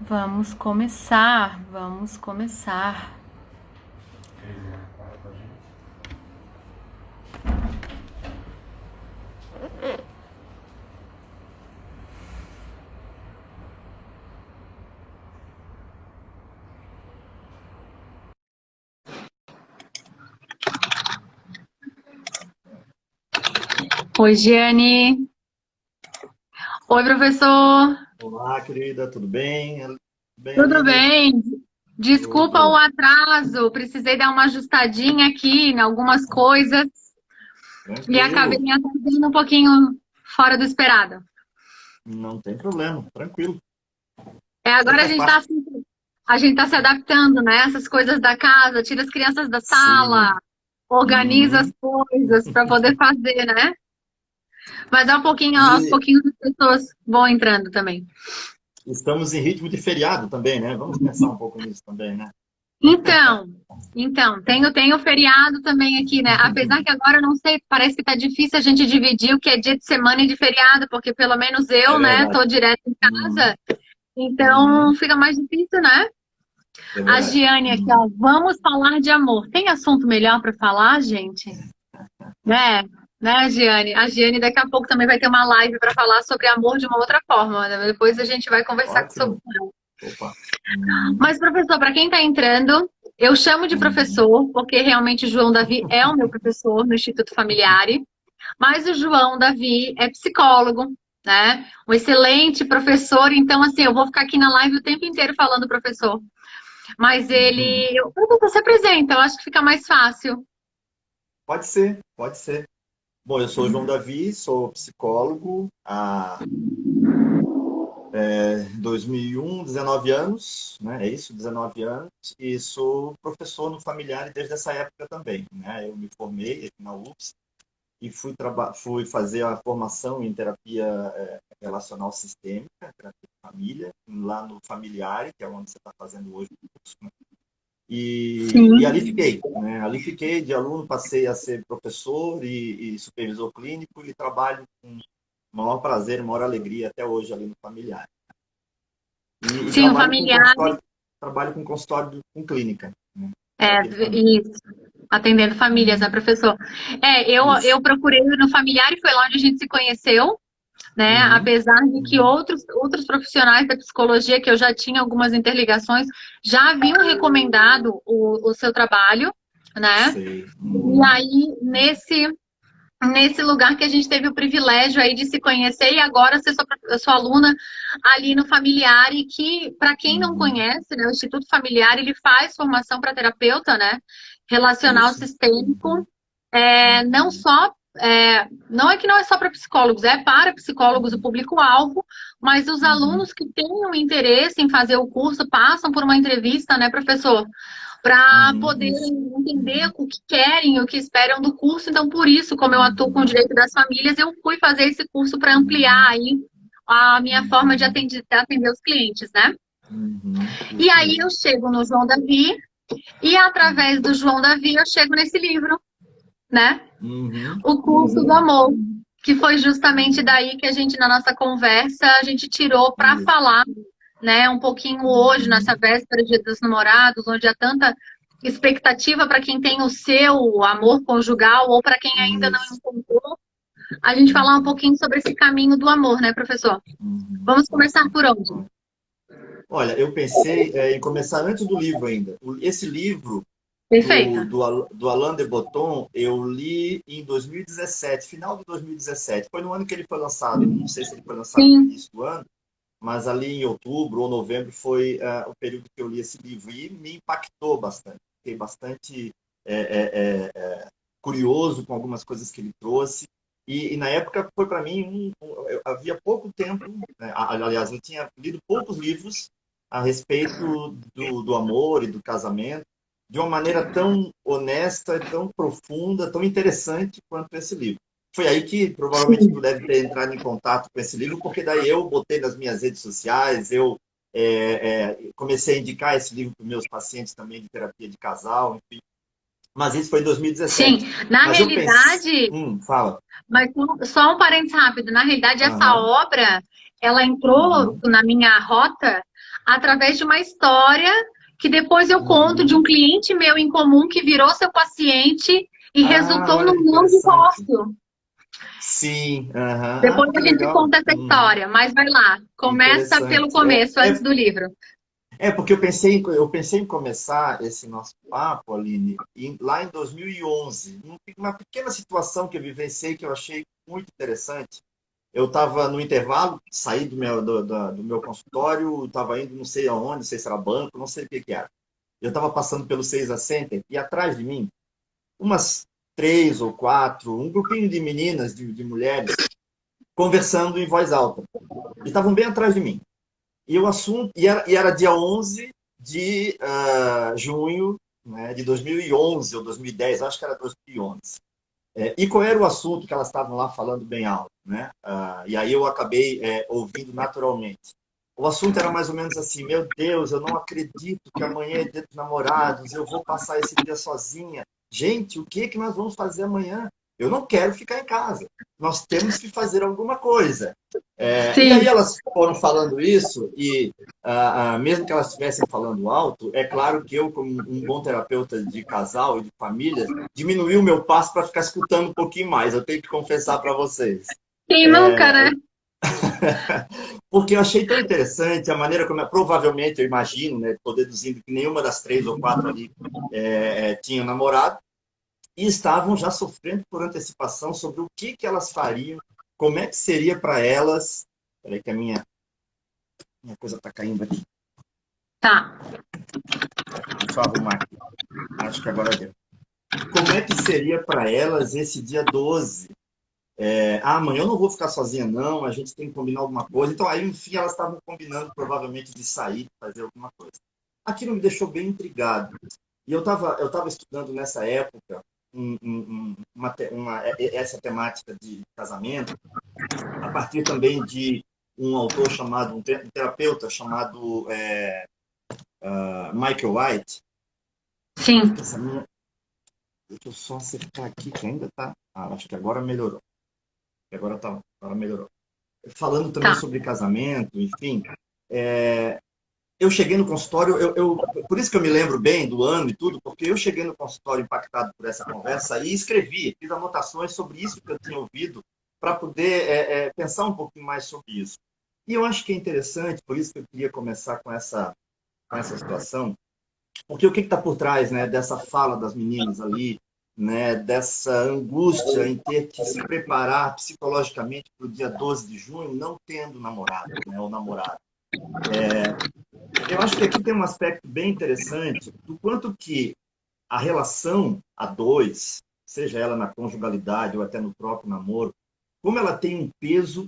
Vamos começar, vamos começar. Oi, Giane. Oi, professor. Olá, querida, tudo bem? Tudo bem, Tudo Aline? bem? Desculpa o Tudo atraso, precisei dar uma ajustadinha aqui em algumas coisas e acabei tranquilo, me atrasando um pouquinho fora do esperado. não tem problema, tranquilo. Isso aí Agora faz parte. a gente tá se adaptando, né? Essas coisas da casa, tira as crianças da sala, Sim. organiza as Uhum. coisas para poder fazer, né? Mas aos E pouquinhos as pessoas vão entrando também. estamos em ritmo de feriado também, né? Vamos pensar um pouco nisso também, né? Então, tenho feriado também aqui, né? Apesar que agora eu não sei, parece que tá difícil a gente dividir o que é dia de semana e de feriado, porque pelo menos É eu, né, verdade. tô direto em Uhum. casa, então Uhum. fica mais difícil, né? É A verdade. Giane aqui, ó, vamos falar de amor. Tem assunto melhor para falar, gente? Né? Né, Giane? A Giane daqui a pouco também vai ter uma live para falar sobre amor de uma outra forma, né? Depois a gente vai conversar sobre. Ótimo. Opa. Uhum. Mas, professor, para quem está entrando, eu chamo de Uhum. professor, porque realmente o João Davi é o meu professor no Instituto Familiare, mas o João Davi é psicólogo, né? Um excelente professor, então, assim, eu vou ficar aqui na live o tempo inteiro falando professor. Mas Uhum. ele. O professor se apresenta, eu acho que fica mais fácil. Pode ser, pode ser. Bom, eu sou o João Davi, sou psicólogo há 2001, 19 anos, né? É isso, 19 anos, e sou professor no familiar desde essa época também, né? Eu me formei aqui na UFS e fui fazer a formação em terapia relacional sistêmica, terapia de família, lá no familiar, que é onde você está fazendo hoje o curso, né? E ali Sim. fiquei, né? Ali fiquei de aluno, passei a ser professor e supervisor clínico e trabalho com o maior prazer, maior alegria até hoje ali no familiar. E Sim, o familiar trabalho com consultório com clínica, né? é Terapia de família. isso, atendendo famílias, né, Uhum. professor? Eu Isso. procurei no familiar e foi lá onde a gente se conheceu, né? Uhum. Apesar de que Uhum. outros profissionais da psicologia, que eu já tinha algumas interligações, já haviam recomendado o seu trabalho, né? Sei. E Uhum. aí, nesse lugar que a gente teve o privilégio aí de se conhecer e agora ser sua aluna ali no familiar e que, para quem não Uhum. conhece, né, o Instituto Familiar, ele faz formação para terapeuta, né? Relacional Isso. sistêmico, Uhum. Uhum. não é que não é só para psicólogos, é para psicólogos o público-alvo, mas os Uhum. alunos que têm um interesse em fazer o curso passam por uma entrevista, né, professor? Para Uhum. poder Isso. entender Uhum. o que querem, o que esperam do curso. Então, por isso, como eu atuo com o Uhum. direito das famílias, eu fui fazer esse curso para ampliar Uhum. aí a minha forma de Uhum. atender os clientes, né? Uhum. E Isso aí eu mesmo. chego no João Davi e através Uhum. do João Davi eu chego nesse livro, né? Uhum. O curso do Uhum. amor, que foi justamente Uhum. daí que a gente na nossa conversa a gente tirou para Isso. falar, né, um pouquinho hoje nessa Uhum. véspera de Dia dos Namorados, onde há tanta expectativa para quem tem o seu amor conjugal ou para quem ainda não Isso. encontrou, a gente falar um Uhum. pouquinho sobre esse caminho do amor, né, professor? Uhum. Vamos começar Ótimo. por onde? Olha, eu pensei em começar antes do livro ainda. Esse livro Perfeito. do Alain de Botton, eu li em 2017, final de 2017. Foi no ano que ele foi lançado. Não sei se ele foi lançado no Sim, início do ano, mas ali em outubro ou novembro foi o período que eu li esse livro e me impactou bastante. Fiquei bastante é, é, é, curioso com algumas coisas que ele trouxe. E na época foi para mim, havia pouco tempo, né? Aliás, eu tinha lido poucos livros a respeito do amor e do casamento de uma maneira tão honesta, tão profunda, tão interessante quanto esse livro. Foi aí que provavelmente tu sim. deve ter entrado em contato com esse livro, porque daí eu botei nas minhas redes sociais, eu comecei a indicar esse livro para os meus pacientes também de terapia de casal, enfim. Mas isso foi em Sim, 2017. na Mas eu pensei... realidade, Fala. mas só um parênteses rápido, na realidade essa Aham. obra, ela entrou Uhum. na minha rota através de uma história que depois eu conto de um Uhum. cliente meu em comum que virou seu paciente e Ah, resultou olha num que não interessante. divórcio. Sim, aham. Depois Ah, que a gente legal. conta essa Uhum. história, mas vai lá, começa pelo Interessante. começo, antes do livro. Porque eu pensei em começar esse nosso papo, Aline, lá em 2011, uma pequena situação que eu vivenciei que eu achei muito interessante. Eu estava no intervalo, saí do meu consultório, estava indo não sei aonde, não sei se era banco, não sei o que que era. Eu estava passando pelo Seiza Center e atrás de mim, umas três ou quatro, um grupinho de meninas, de mulheres, conversando em voz alta. E estavam bem atrás de mim. E o assunto e era dia 11 de junho, né, de 2011 ou 2010, acho que era 2011. E qual era o assunto que elas estavam lá falando bem alto, né? E aí eu acabei ouvindo naturalmente. O assunto era mais ou menos assim: meu Deus, eu não acredito que amanhã é dia dos namorados, eu vou passar esse dia sozinha. Gente, o que é que nós vamos fazer amanhã? Eu não quero ficar em casa. Nós temos que fazer alguma coisa. E aí Sim. elas foram falando isso e mesmo que elas estivessem falando alto, é claro que eu, como um bom terapeuta de casal e de família, diminuí o meu passo para ficar escutando um pouquinho mais. Eu tenho que confessar para vocês. Quem nunca, né? Porque eu achei tão interessante a maneira como, provavelmente, eu imagino, né, estou deduzindo que nenhuma das três ou quatro ali tinha namorado, e estavam já sofrendo por antecipação sobre o que elas fariam, como é que seria para elas. Peraí que a minha coisa está caindo aqui. Tá. Deixa eu arrumar aqui. Acho que agora deu. Como é que seria para elas esse dia 12? Amanhã eu não vou ficar sozinha, não, a gente tem que combinar alguma coisa. Então, aí, enfim, elas estavam combinando provavelmente de sair, fazer alguma coisa. Aquilo me deixou bem intrigado. E eu tava estudando nessa época essa temática de casamento, a partir também de um autor chamado, um terapeuta chamado Michael White. Sim. Deixa eu só acertar aqui, que ainda tá. Acho que agora melhorou. Agora melhorou. Falando também Tá. sobre casamento, enfim, eu cheguei no consultório, por isso que eu me lembro bem do ano e tudo, porque eu cheguei no consultório impactado por essa conversa e escrevi, fiz anotações sobre isso que eu tinha ouvido, para poder pensar um pouquinho mais sobre isso. E eu acho que é interessante, por isso que eu queria começar com essa situação, porque o que está por trás, né, dessa fala das meninas ali, né, dessa angústia em ter que se preparar psicologicamente para o dia 12 de junho, não tendo namorado, né, ou namorado. Eu acho que aqui tem um aspecto bem interessante do quanto que a relação a dois, seja ela na conjugalidade ou até no próprio namoro, como ela tem um peso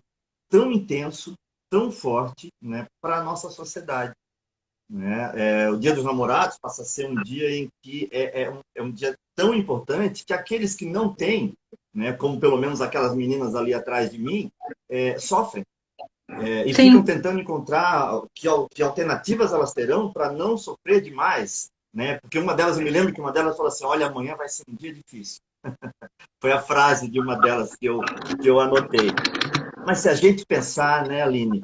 tão intenso, tão forte, né, para a nossa sociedade. Né? O Dia dos Namorados passa a ser um dia em que é um dia tão importante que aqueles que não têm, né, como pelo menos aquelas meninas ali atrás de mim, sofrem. E ficam Sim. tentando encontrar que alternativas elas terão para não sofrer demais. Né? Porque uma delas, eu me lembro que uma delas falou assim: olha, amanhã vai ser um dia difícil. Foi a frase de uma delas que eu anotei. Mas se a gente pensar, né, Aline,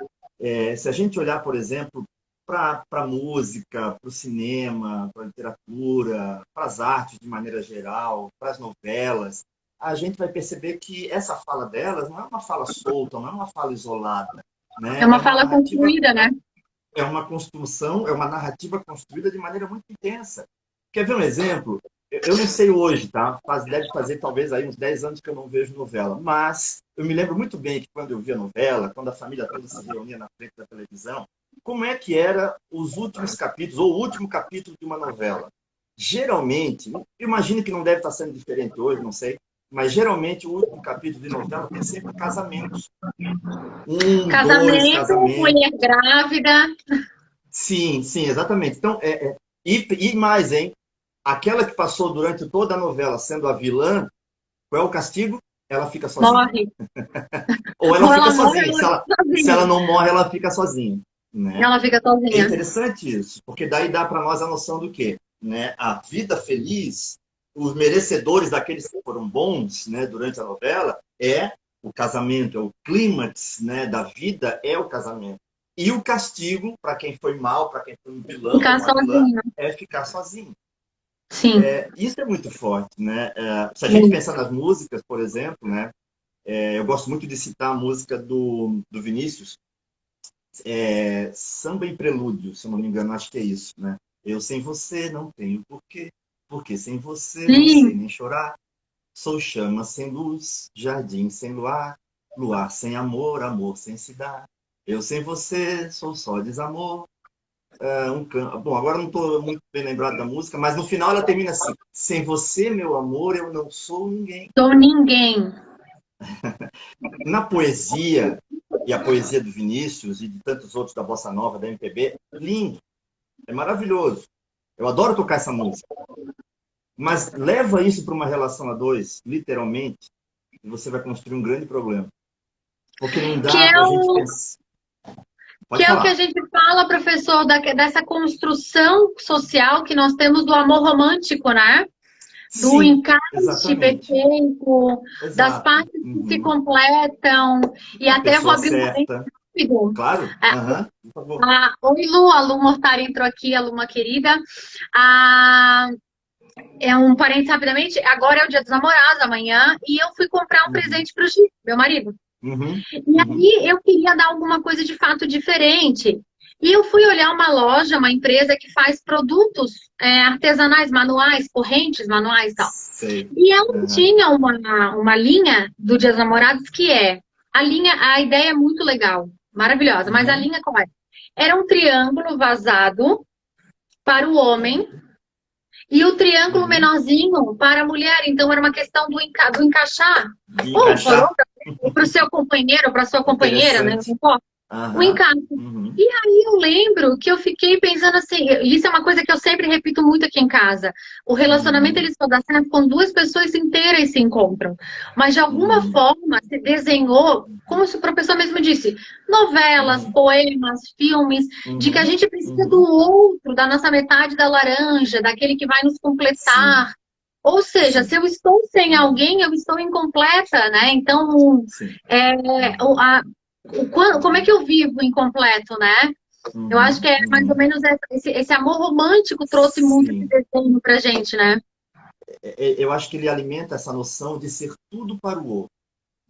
se a gente olhar, por exemplo, para a música, para o cinema, para a literatura, para as artes de maneira geral, para as novelas, a gente vai perceber que essa fala delas não é uma fala solta, não é uma fala isolada, É né? uma fala construída, né? É uma construção, é uma narrativa construída de maneira muito intensa. Quer ver um exemplo? Eu não sei hoje, tá? Deve fazer talvez aí uns 10 anos que eu não vejo novela, mas eu me lembro muito bem que quando eu via novela, quando a família toda se reunia na frente da televisão, como é que era os últimos capítulos, ou o último capítulo de uma novela? Geralmente, imagino que não deve estar sendo diferente hoje, não sei, mas geralmente o último capítulo de novela tem sempre casamentos. Um, dois Casamento, casamentos. mulher grávida. Sim, sim, exatamente. Então, e mais, hein? Aquela que passou durante toda a novela sendo a vilã, qual é o castigo? Ela fica sozinha. Morre. Ou ela Ou fica ela morre, sozinha. ela fica Se sozinha. ela não morre, ela fica sozinha. Né? Ela fica É sozinha. interessante isso, porque daí dá para nós a noção do quê? Né? A vida feliz, os merecedores daqueles que foram bons, né, durante a novela é o casamento, é o clímax, né, da vida, é o casamento. E o castigo, para quem foi mal, para quem foi um vilão ou Ficar uma vilã, sozinha. é ficar sozinho. Sim. Isso é muito forte, né? Se a gente pensar nas músicas, por exemplo, né? Eu gosto muito de citar a música do Vinícius, Samba em Prelúdio, se eu não me engano, acho que é isso, né? Eu sem você não tenho porquê, porque sem você não sei Sim. nem chorar. Sou chama sem luz, jardim sem luar, luar sem amor, amor sem se dar. Eu sem você sou só desamor. Bom, agora não estou muito bem lembrado da música, mas no final ela termina assim: sem você, meu amor, eu não sou ninguém. Sou ninguém. Na poesia, e a poesia do Vinícius e de tantos outros da Bossa Nova, da MPB, lindo, é maravilhoso. Eu adoro tocar essa música. Mas leva isso para uma relação a dois, literalmente, e você vai construir um grande problema. Porque não Que dá é para a gente o, pensar. que Pode é o que a falar. gente fala, professor, dessa construção social que nós temos do amor romântico, né? Do Sim, encaixe exatamente. perfeito, das Exato. partes que se Uhum. completam. E A até vou pessoa abrir um parênteses certa. rápido. Claro? Aham, por favor. Oi, Lu, a Lu Mortari entrou aqui, a Lu, uma querida. Ah, é um parênteses rapidamente. Agora é o Dia dos Namorados, amanhã, e eu fui comprar um Uhum. presente para o Chico, meu marido. Uhum. E Uhum. aí eu queria dar alguma coisa de fato diferente. E eu fui olhar uma loja, uma empresa que faz produtos artesanais, manuais, correntes manuais e tal. Sei. E ela Aham. tinha uma linha do Dia dos Namorados que a ideia é muito legal, maravilhosa, mas a Uhum. linha qual é? Era um triângulo vazado para o homem e o triângulo Uhum. menorzinho para a mulher. Então era uma questão do encaixar. De Ou encaixar. para o seu companheiro, ou para a sua companheira, né? Interessante. Não importa. O Aham. encaixe. Uhum. E aí eu lembro que eu fiquei pensando assim, isso é uma coisa que eu sempre repito muito aqui em casa. O relacionamento Uhum. ele só dá certo quando duas pessoas inteiras se encontram. Mas de alguma Uhum. forma se desenhou, como se o professor mesmo disse, novelas, Uhum. poemas, filmes, de que a Uhum. gente precisa do Uhum. outro, da nossa metade da laranja, daquele que vai nos Sim. completar. Ou seja, se Sim. eu estou sem Uhum. alguém, eu estou incompleta, né? Então, Sim. o, Uhum. a, como é que eu vivo incompleto, né? Eu acho que Uhum. é mais ou Uhum. menos esse amor romântico trouxe muito esse Sim. desenho pra gente, né? Eu acho que ele alimenta essa noção de ser tudo para o outro,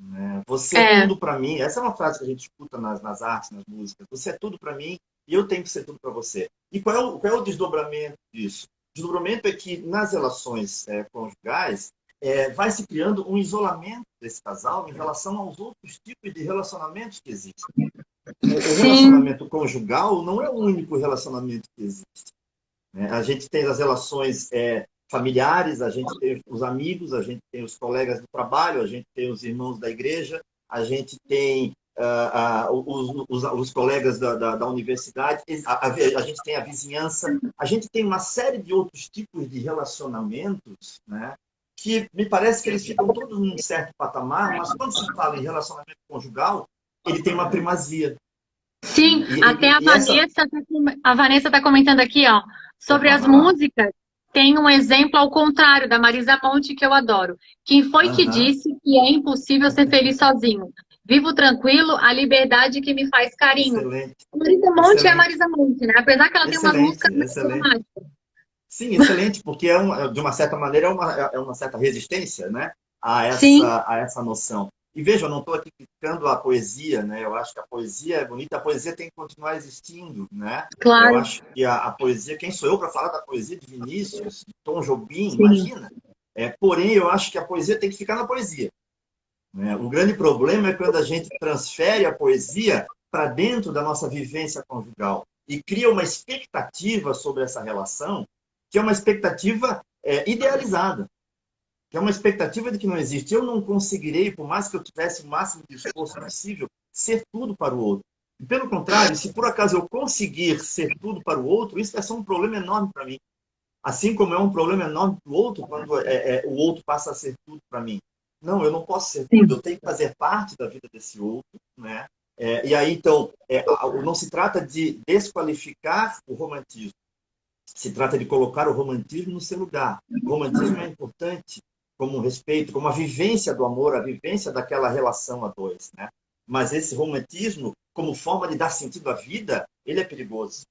né? Você é É, tudo para mim. Essa é uma frase que a gente escuta nas artes, nas músicas. Você é tudo para mim e eu tenho que ser tudo para você. E qual é o desdobramento disso? O desdobramento é que nas relações conjugais vai se criando um isolamento desse casal em relação aos outros tipos de relacionamentos que existem. O sim, relacionamento conjugal não é o único relacionamento que existe, né? A gente tem as relações familiares, a gente tem os amigos, a gente tem os colegas do trabalho, a gente tem os irmãos da igreja, a gente tem os colegas da universidade, a gente tem a vizinhança, a gente tem uma série de outros tipos de relacionamentos, né, que me parece que eles ficam todos num certo patamar, mas quando se fala em relacionamento conjugal, ele tem uma primazia. Né? sim. Até E essa. A Vanessa tá comentando aqui, ó, sobre Opa, as vai lá. músicas. Tem um exemplo ao contrário da Marisa Monte que eu adoro. Quem foi que Aham. disse que é impossível ser feliz sozinho? Vivo tranquilo, a liberdade que me faz carinho. Excelente, Marisa Monte é excelente, Marisa Monte, né? Apesar que ela tem umas excelente, músicas mais excelente. românticas. Sim, excelente, porque de uma certa maneira é uma certa resistência, né, a Sim, essa noção. E veja, eu não estou aqui criticando a poesia, né? Eu acho que a poesia é bonita, a poesia tem que continuar existindo, né? Eu claro. acho que a poesia, quem sou eu para falar da poesia de Vinícius, de Tom Jobim, Sim. imagina. Porém, eu acho que a poesia tem que ficar na poesia, né? O grande problema é quando a gente transfere a poesia para dentro da nossa vivência conjugal e cria uma expectativa sobre essa relação, que é uma expectativa idealizada, que é uma expectativa de que não existe. Eu não conseguirei, por mais que eu tivesse o máximo de esforço possível, ser tudo para o outro. E, pelo contrário, se por acaso eu conseguir ser tudo para o outro, isso vai ser um problema enorme para mim. Assim como é um problema enorme para o outro quando o outro passa a ser tudo para mim. Não, eu não posso ser tudo, Sim. eu tenho que fazer parte da vida desse outro, né? E aí, então, não se trata de desqualificar o romantismo, Se trata de colocar o romantismo no seu lugar. O romantismo é importante como um respeito, como a vivência do amor, a vivência daquela relação a dois, né? Mas esse romantismo, como forma de dar sentido à vida, ele é perigoso.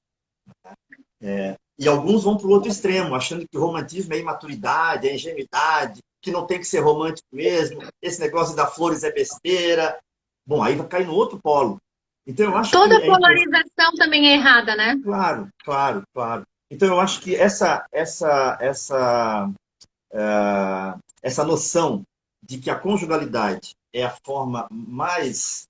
E alguns vão para o outro extremo, achando que o romantismo é imaturidade, é ingenuidade, que não tem que ser romântico mesmo, esse negócio de dar flores é besteira. Bom, aí vai cair no outro polo. Então, eu acho que Toda é importante. polarização também é errada, né? Claro, claro, claro. Então, eu acho que essa noção de que a conjugalidade é a forma mais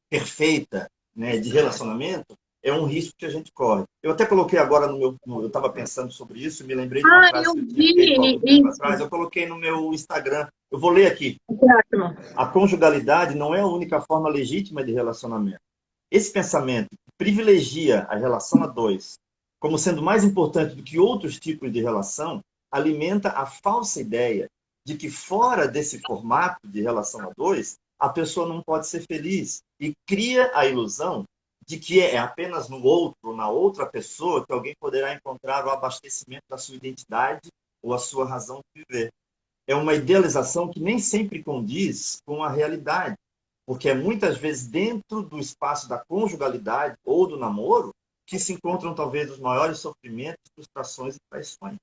perfeita, né, de relacionamento é um risco que a gente corre. Eu até coloquei agora eu estava pensando sobre isso e me lembrei de uma Ah, frase eu que eu tinha feito há vi algum tempo atrás. isso. Eu coloquei no meu Instagram. Eu vou ler aqui. Ótimo. A conjugalidade não é a única forma legítima de relacionamento. Esse pensamento que privilegia a relação a dois como sendo mais importante do que outros tipos de relação alimenta a falsa ideia de que fora desse formato de relação a dois, a pessoa não pode ser feliz e cria a ilusão de que é apenas no outro, na outra pessoa, que alguém poderá encontrar o abastecimento da sua identidade ou a sua razão de viver. É uma idealização que nem sempre condiz com a realidade, porque é muitas vezes dentro do espaço da conjugalidade ou do namoro que se encontram talvez os maiores sofrimentos, frustrações e traições.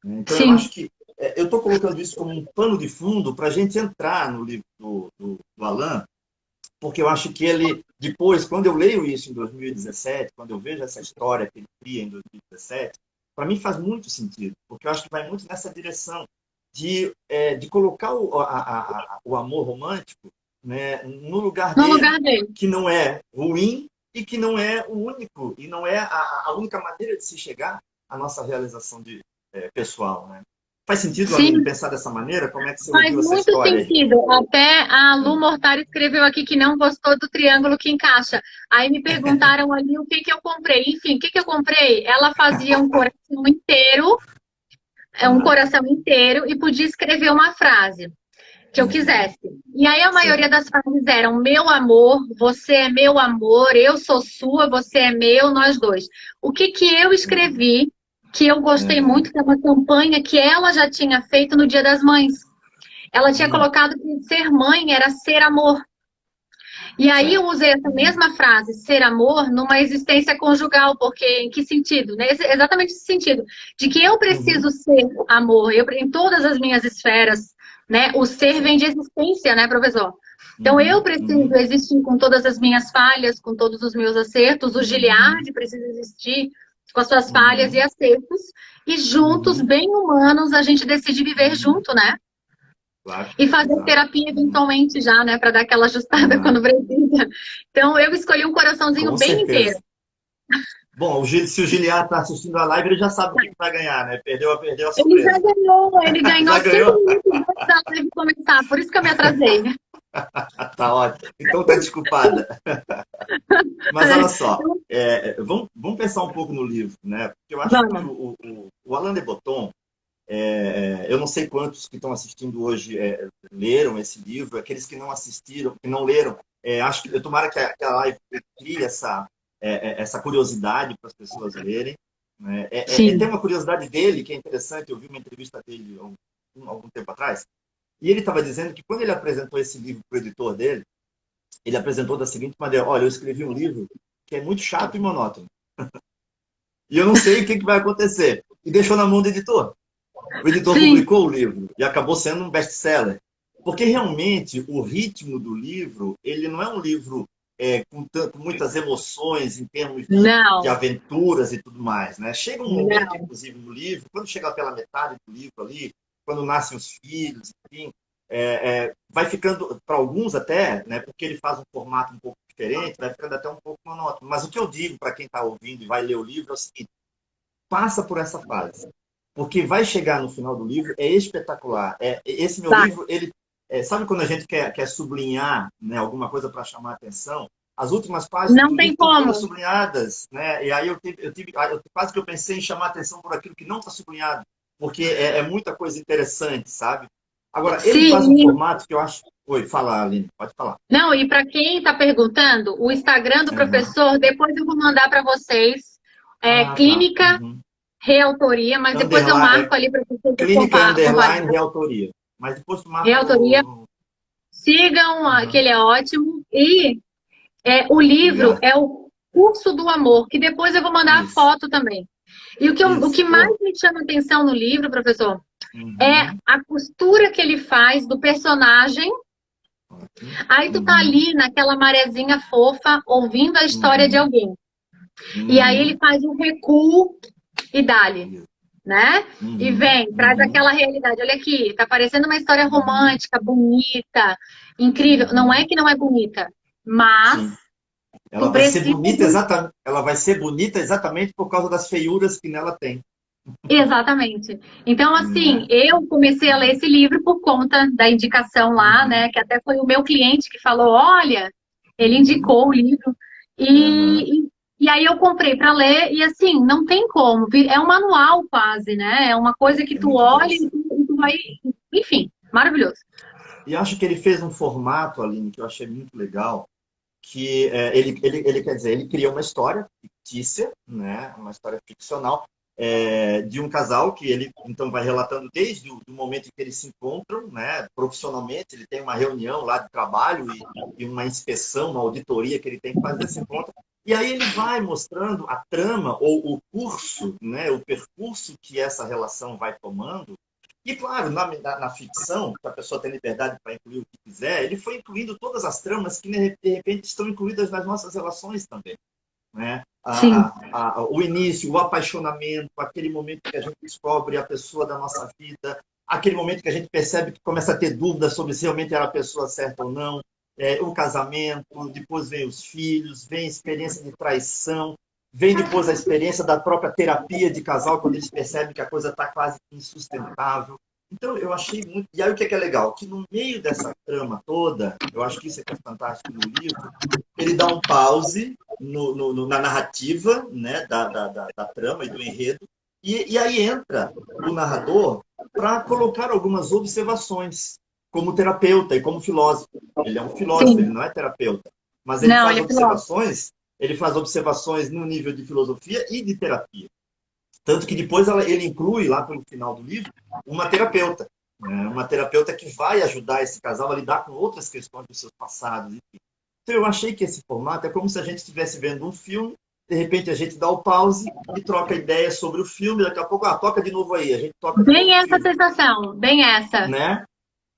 Então eu Sim. acho que eu estou colocando isso como um pano de fundo para a gente entrar no livro do Alain, porque eu acho que ele, depois, quando eu leio isso em 2017, quando eu vejo essa história que ele cria em 2017, para mim faz muito sentido, porque eu acho que vai muito nessa direção de colocar o amor romântico, né, no lugar No dele, lugar dele. que não é ruim e que não é o único, e não é a única maneira de se chegar à nossa realização pessoal. Né? Faz sentido, Aline, Sim, pensar dessa maneira? Como é que você faz ouviu essa muito história aí? sentido. Até a Lu Mortari escreveu aqui que não gostou do triângulo que encaixa. Aí me perguntaram ali o que que eu comprei. Enfim, o que que eu comprei? Ela fazia um Ah, coração inteiro e podia escrever uma frase que eu quisesse. E aí a maioria certo. das frases eram: meu amor, você é meu amor, eu sou sua, você é meu, nós dois. O que que eu Uhum, escrevi, que eu gostei uhum, muito, que é uma campanha que ela já tinha feito no Dia das Mães. Ela tinha uhum, colocado que ser mãe era ser amor. E aí eu certo. usei essa Uhum, mesma frase, ser amor, numa existência conjugal, porque em que sentido? Né? Exatamente esse sentido, de que eu uhum, preciso ser amor, em todas as minhas esferas, né? O ser vem de certo. existência, né, professor? Então eu Uhum, preciso uhum, existir com todas as minhas falhas, com todos os meus acertos, o uhum, Giliard precisa existir com as suas falhas e uhum, acertos, e juntos, uhum, bem humanos, a gente decide viver uhum. junto, né? Claro, E fazer exato. terapia Uhum, eventualmente já, né? Para dar aquela ajustada uhum. quando precisa. Então, eu escolhi um coraçãozinho Com bem inteiro. certeza. Bom, se o Giliar está assistindo a live, ele já sabe o que vai ganhar, né? Perdeu a Ele já surpresa. ganhou, ele ganhou Já 5 ganhou? minutos antes da live começar, por isso que eu me atrasei. Tá ótimo. Então tá desculpada. Mas olha só, vamos pensar um pouco no livro, né? Porque eu acho que Vamos. o Alain de Botton, eu não sei quantos que estão assistindo hoje leram esse livro, aqueles que não assistiram, que não leram, acho que tomara que a live crie essa curiosidade para as pessoas lerem. Né? Tem Sim. uma curiosidade dele que é interessante, eu vi uma entrevista dele há algum tempo atrás, e ele estava dizendo que quando ele apresentou esse livro para o editor dele, ele apresentou da seguinte maneira: olha, eu escrevi um livro que é muito chato e monótono, e eu não sei o que vai acontecer. E deixou na mão do editor. O editor Sim. publicou o livro e acabou sendo um best-seller. Porque realmente o ritmo do livro, ele não é um livro com muitas emoções em termos de Não, aventuras e tudo mais. Né? Chega um momento, não. inclusive, no livro, quando chega pela metade do livro ali, quando nascem os filhos, enfim, vai ficando, para alguns até, né, porque ele faz um formato um pouco diferente, vai ficando até um pouco monótono. Mas o que eu digo para quem está ouvindo e vai ler o livro é o seguinte: passa por essa fase. Porque vai chegar no final do livro, é espetacular. Esse meu Tá. livro, ele sabe quando a gente quer sublinhar, né, alguma coisa para chamar a atenção? As últimas páginas Não do livro tem estão todas como. sublinhadas, né? E aí quase que eu pensei em chamar a atenção por aquilo que não está sublinhado, porque é muita coisa interessante, sabe? Agora, ele faz um Sim. formato que eu acho. Oi, fala, Aline, pode falar. Não, e para quem está perguntando, o Instagram do Uhum. professor, depois eu vou mandar para vocês. É Ah, tá. Clínica Uhum. Reautoria, mas depois eu Underline, marco ali para você clínica underline compartilhar. reautoria. Mas depois tu marca Reautoria, no... sigam, que Uhum. ele é ótimo. E o livro Obrigado. é o Curso do Amor, que depois eu vou mandar a Isso, foto também. E o isso, que mais boa. me chama atenção no livro, professor, é Uhum. a costura que ele faz do personagem. Ótimo. Aí tu tá Uhum. ali naquela marezinha fofa, ouvindo a história de Uhum. alguém. E aí ele Uhum. faz um recuo e dá-lhe, Isso. né? E Uhum. vem, traz Uhum. aquela realidade. Olha aqui, tá parecendo uma história Uhum. romântica, bonita, incrível. Não é Uhum. que não é bonita, mas Sim. Ela tu vai ser precisa bonita exatamente, ela vai ser bonita exatamente por causa das feiuras que nela tem, exatamente. Então, assim, né? eu comecei a ler esse livro por conta da indicação lá, né? Uhum. Que até foi o meu cliente que falou: olha, ele Uhum. indicou o livro. Uhum. E aí eu comprei para ler, e assim, não tem como. É um manual quase, né? É uma coisa que É tu muito olha e interessante. tu vai. Enfim, maravilhoso. E acho que ele fez um formato, Aline, que eu achei muito legal, que ele quer dizer, ele cria uma história fictícia, né, uma história ficcional, de um casal que ele então vai relatando desde o do momento em que eles se encontram, né, profissionalmente, ele tem uma reunião lá de trabalho e uma inspeção, uma auditoria que ele tem que fazer, se encontra, e aí ele vai mostrando a trama ou o curso, né, o percurso que essa relação vai tomando. E, claro, na ficção, que a pessoa tem liberdade para incluir o que quiser, ele foi incluindo todas as tramas que, de repente, estão incluídas nas nossas relações também. Né? Sim. O início, o apaixonamento, aquele momento que a gente descobre a pessoa da nossa vida, aquele momento que a gente percebe que começa a ter dúvidas sobre se realmente era a pessoa certa ou não, o casamento, depois vem os filhos, vem a experiência de traição, vem depois a experiência da própria terapia de casal, quando eles percebem que a coisa está quase insustentável. Então, eu achei muito. E aí, o que é legal? Que no meio dessa trama toda, eu acho que isso é que é fantástico no livro, ele dá um pause na narrativa, né, da trama e do enredo, e aí entra o narrador para colocar algumas observações como terapeuta e como filósofo. Ele é um filósofo, ele Sim. não é terapeuta, mas Não, ele é filósofo. ele faz observações no nível de filosofia e de terapia. Tanto que depois ele inclui, lá pelo final do livro, uma terapeuta. Né? Uma terapeuta que vai ajudar esse casal a lidar com outras questões dos seus passados. Enfim. Então, eu achei que esse formato é como se a gente estivesse vendo um filme, de repente a gente dá o pause e troca ideias sobre o filme, daqui a pouco, toca de novo aí, a gente toca de novo Bem o essa filme. sensação, bem essa. Né?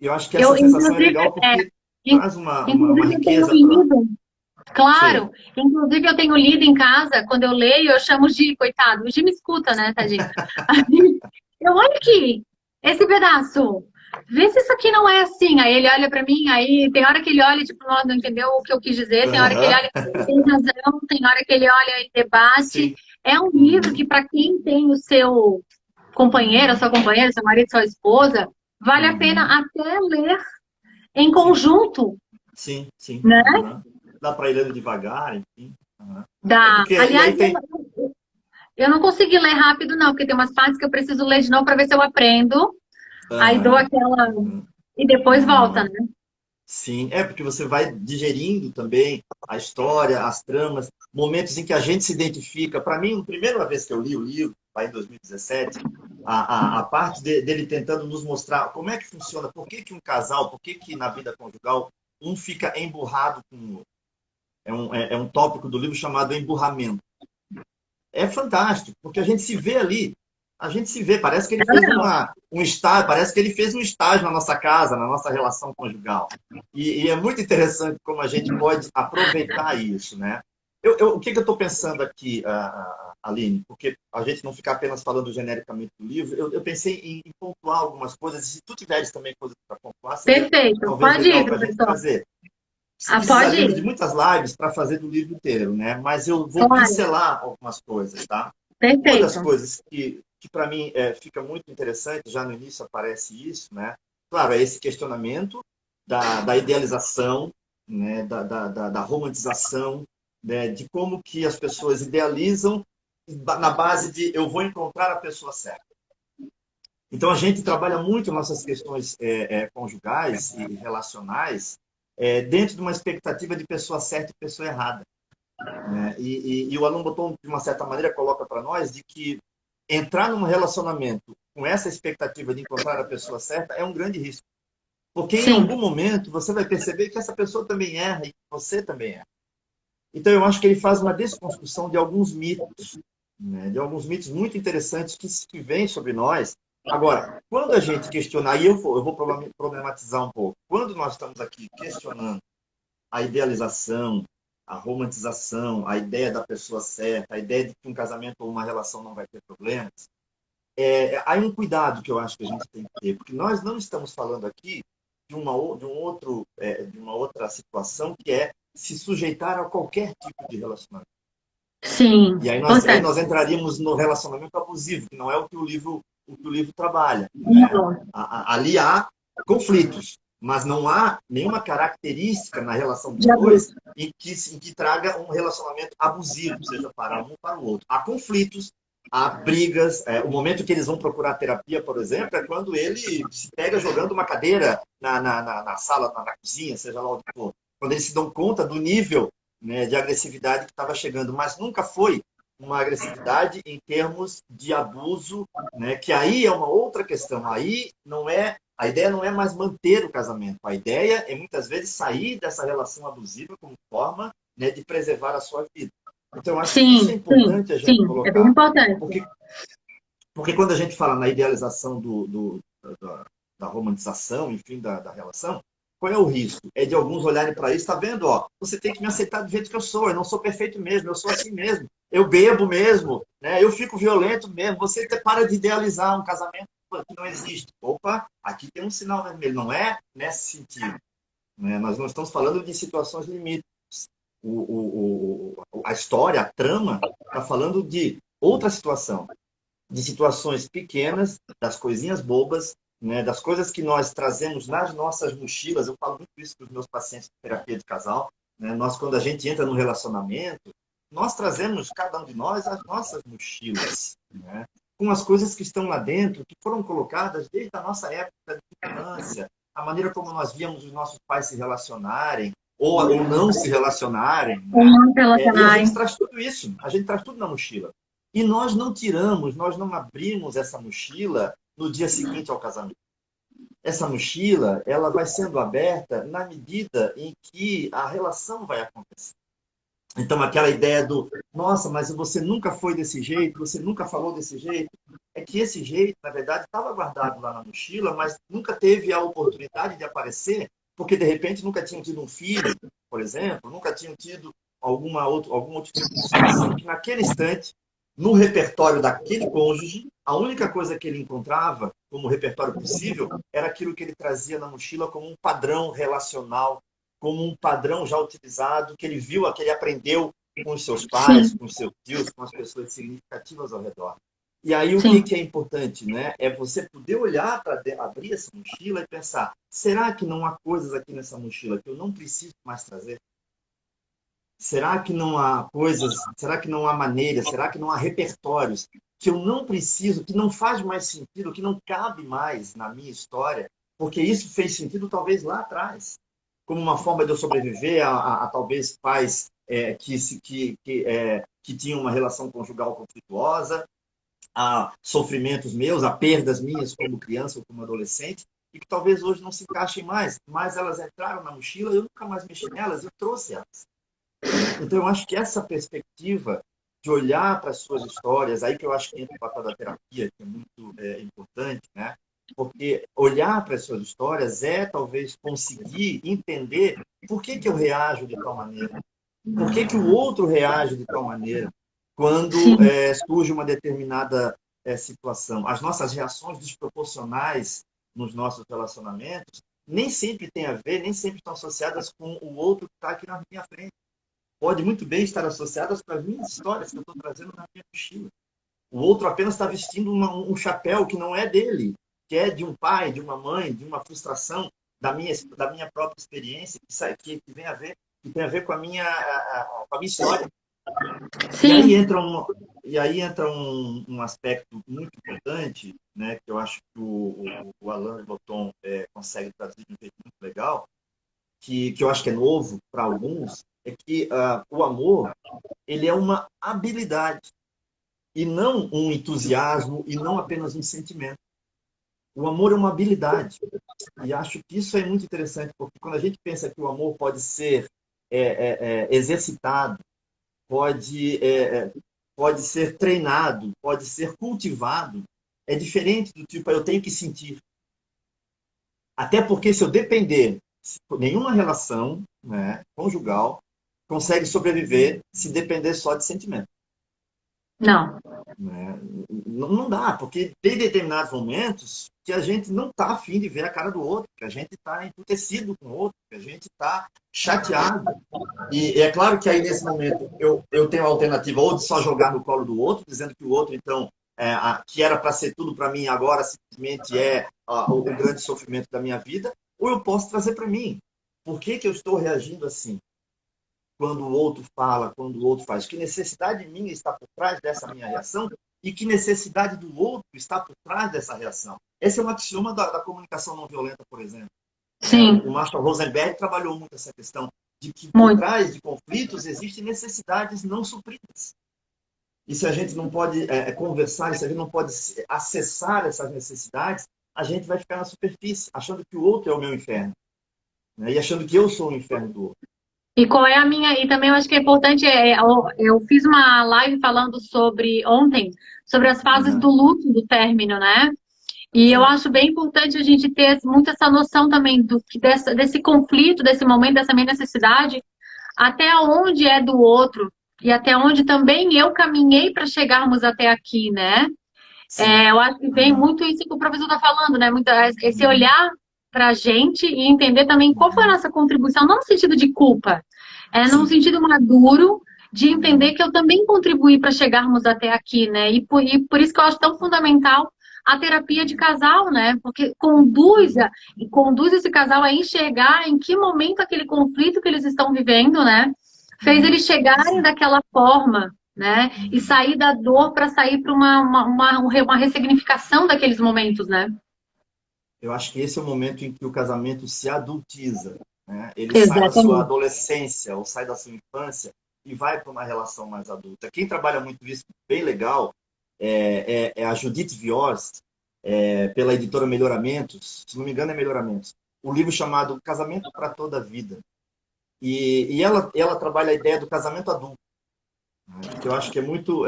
E eu acho que essa Eu, sensação é inclusive, legal porque traz uma inclusive eu tenho riqueza para... lido. Sim. Claro, inclusive eu tenho lido em casa, quando eu leio, eu chamo o Gi, coitado. O Gi me escuta, né, tadinho? Aí, olha aqui, esse pedaço. Vê se isso aqui não é assim. Aí ele olha pra mim, aí tem hora que ele olha, tipo, não entendeu o que eu quis dizer, tem hora que ele Uhum. olha, tem razão, tem hora que ele olha e debate. Sim. É um livro Uhum. que, para quem tem o seu companheiro, a Uhum. sua companheira, seu marido, sua esposa, vale a Uhum. pena até ler em Sim. conjunto, Sim, sim. né? Uhum. Dá para ir lendo devagar, enfim. Uhum. É Da... porque, e Aliás, aí tem. eu não consegui ler rápido, não, porque tem umas partes que eu preciso ler de novo para ver se eu aprendo. Aí dou Uhum. aquela. Uhum. E depois volta, Uhum. né? Sim, é porque você vai digerindo também a história, as tramas, momentos em que a gente se identifica. Para mim, a primeira vez que eu li o livro, lá em 2017, a parte dele tentando nos mostrar como é que funciona, por que, que um casal, por que, que na vida conjugal um fica emburrado com o outro. É um tópico do livro chamado emburramento. É fantástico, porque a gente se vê ali. A gente se vê, parece que ele fez um estágio, parece que ele fez um estágio na nossa casa, na nossa relação conjugal. E é muito interessante como a gente pode aproveitar isso, né? O que eu estou pensando aqui, Aline? Porque a gente não ficar apenas falando genericamente do livro, eu pensei em pontuar algumas coisas, e se tu tiveres também coisas para pontuar, seria Perfeito. talvez Pode ir, legal para a gente professor. fazer. Ah, pode Precisaríamos de ir. muitas lives para fazer do livro inteiro, né? Mas eu vou Claro. pincelar algumas coisas, tá? Uma das Perfeito. coisas que para mim fica muito interessante, já no início aparece isso, né? Claro, é esse questionamento da idealização, né? Da romantização, né? De como que as pessoas idealizam na base de eu vou encontrar a pessoa certa. Então, a gente trabalha muito nossas questões conjugais e relacionais dentro de uma expectativa de pessoa certa e pessoa errada. Né? E o Alain Botton, de uma certa maneira, coloca para nós de que entrar num relacionamento com essa expectativa de encontrar a pessoa certa é um grande risco. Porque em Sim, algum momento você vai perceber que essa pessoa também erra e que você também erra. Então eu acho que ele faz uma desconstrução de alguns mitos, né? De alguns mitos muito interessantes que vêm sobre nós. Agora, quando a gente questionar, e eu vou problematizar um pouco, quando nós estamos aqui questionando a idealização, a romantização, a ideia da pessoa certa, a ideia de que um casamento ou uma relação não vai ter problemas, há um cuidado que eu acho que a gente tem que ter, porque nós não estamos falando aqui de uma outra situação que é se sujeitar a qualquer tipo de relacionamento. sim, E aí importante. nós entraríamos no relacionamento abusivo, que não é o que o livro trabalha. Né? Não. Ali há conflitos, mas não há nenhuma característica na relação dos De abuso. dois em que traga um relacionamento abusivo, seja para um ou para o outro. Há conflitos, há brigas. O momento que eles vão procurar terapia, por exemplo, é quando ele se pega jogando uma cadeira na sala, na cozinha, seja lá onde for. Quando eles se dão conta do nível, né, de agressividade que estava chegando, mas nunca foi uma agressividade em termos de abuso, né, que aí é uma outra questão. Aí não é a ideia não é mais manter o casamento. A ideia é muitas vezes sair dessa relação abusiva como forma, né, de preservar a sua vida. Então eu acho que isso é Sim, sim, importante a gente sim, é bem colocar, importante. porque porque quando a gente fala na idealização da romantização, enfim, da relação, qual é o risco? É de alguns olharem para isso, está vendo? Ó, você tem que me aceitar do jeito que eu sou, eu não sou perfeito mesmo, eu sou assim mesmo, eu bebo mesmo, né? Eu fico violento mesmo, você para de idealizar um casamento que não existe. Opa, aqui tem um sinal vermelho, não é nesse sentido. Né? Nós não estamos falando de situações limites. A história, a trama, está falando de outra situação, de situações pequenas, das coisinhas bobas, né, das coisas que nós trazemos nas nossas mochilas. Eu falo muito isso para os meus pacientes de terapia de casal. Né? Nós, quando a gente entra no relacionamento, nós trazemos, cada um de nós, as nossas mochilas, né? Com as coisas que estão lá dentro, que foram colocadas desde a nossa época de infância, a maneira como nós víamos os nossos pais se relacionarem, ou não se relacionarem, né? Humanos E a relacionais. gente traz tudo isso, a gente traz tudo na mochila. E nós não tiramos, nós não abrimos essa mochila no dia seguinte ao casamento. Essa mochila, ela vai sendo aberta na medida em que a relação vai acontecer. Então, aquela ideia do, nossa, mas você nunca foi desse jeito, você nunca falou desse jeito, é que esse jeito, na verdade, estava guardado lá na mochila, mas nunca teve a oportunidade de aparecer, porque de repente nunca tinham tido um filho, por exemplo, nunca tinham tido algum outro tipo de situação que naquele instante, no repertório daquele cônjuge, a única coisa que ele encontrava como repertório possível era aquilo que ele trazia na mochila como um padrão relacional, como um padrão já utilizado, que ele viu, que ele aprendeu com os seus pais, Sim, com os seus tios, com as pessoas significativas ao redor. E aí o sim. que é importante, né? É você poder olhar para abrir essa mochila e pensar: será que não há coisas aqui nessa mochila que eu não preciso mais trazer? Será que não há coisas? Será que não há maneiras? Será que não há repertórios que eu não preciso, que não faz mais sentido, que não cabe mais na minha história? Porque isso fez sentido talvez lá atrás, como uma forma de eu sobreviver a talvez pais que tinham uma relação conjugal conflituosa, a sofrimentos meus, a perdas minhas como criança ou como adolescente, e que talvez hoje não se encaixem mais, mas elas entraram na mochila, eu nunca mais mexi nelas, eu trouxe elas. Né? Então, eu acho que essa perspectiva de olhar para as suas histórias, aí que eu acho que entra o papel da terapia, que é muito importante, né? Porque olhar para as suas histórias é talvez conseguir entender por que eu reajo de tal maneira, por que o outro reage de tal maneira quando Sim, surge uma determinada situação. As nossas reações desproporcionais nos nossos relacionamentos nem sempre têm a ver, nem sempre estão associadas com o outro que está aqui na minha frente. Pode muito bem estar associadas com as minhas histórias que eu estou trazendo na minha mochila. O outro apenas está vestindo um chapéu que não é dele, que é de um pai, de uma mãe, de uma frustração da minha própria experiência, que tem a ver com com a minha história. E aí sim, entra um aspecto muito importante, né, que eu acho que o Alain Botton consegue traduzir de um jeito muito legal, que eu acho que é novo para alguns, é que o amor ele é uma habilidade. e não um entusiasmo, e não apenas um sentimento. O amor é uma habilidade. E acho que isso é muito interessante, porque quando a gente pensa que o amor pode ser exercitado, pode, pode ser treinado, pode ser cultivado, é diferente do tipo, eu tenho que sentir. Até porque se eu depender, nenhuma relação, né, conjugal consegue sobreviver se depender só de sentimento. Não. Né? Não dá, porque tem determinados momentos que a gente não está afim de ver a cara do outro, que a gente está emputecido com o outro, que a gente está chateado. E é claro que aí, nesse momento, eu tenho a alternativa ou de só jogar no colo do outro, dizendo que o outro, então, que era para ser tudo para mim, agora simplesmente é o grande sofrimento da minha vida, ou eu posso trazer para mim. Por que, que eu estou reagindo assim? Quando o outro fala, quando o outro faz. Que necessidade minha está por trás dessa minha reação e que necessidade do outro está por trás dessa reação. Esse é um axioma da comunicação não violenta, por exemplo. Sim. O Marshall Rosenberg trabalhou muito essa questão de que por Muito. trás de conflitos existem necessidades não supridas. E se a gente não pode conversar, se a gente não pode acessar essas necessidades, a gente vai ficar na superfície, achando que o outro é o meu inferno, né? E achando que eu sou o inferno do outro. E qual é a minha. E também eu acho que é importante. Eu fiz uma live falando sobre ontem, sobre as fases do Uhum. luto do término, né? E eu Sim. acho bem importante a gente ter muito essa noção também desse conflito, desse momento, dessa minha necessidade, até onde é do outro e até onde também eu caminhei para chegarmos até aqui, né? Sim. Eu acho que vem Uhum. muito isso que o professor está falando, né? Muito, esse Uhum. olhar para a gente e entender também qual foi a Uhum. nossa contribuição, não no sentido de culpa, num Sim. sentido maduro de entender Uhum. que eu também contribuí para chegarmos até aqui, né? E por isso que eu acho tão fundamental a terapia de casal, né? Porque conduz esse casal a enxergar em que momento aquele conflito que eles estão vivendo, né? Fez Uhum. eles chegarem Sim. daquela forma, né? E Uhum. sair da dor para sair para uma ressignificação daqueles momentos, né? Eu acho que esse é o momento em que o casamento se adultiza, né? Ele sai da sua Exatamente. adolescência ou sai da sua infância e vai para uma relação mais adulta. Quem trabalha muito isso, bem legal, é a Judith Viors, pela editora Melhoramentos, se não me engano é Melhoramentos, o livro chamado Casamento para Toda a Vida. E ela trabalha a ideia do casamento adulto, né? Que eu acho que é muito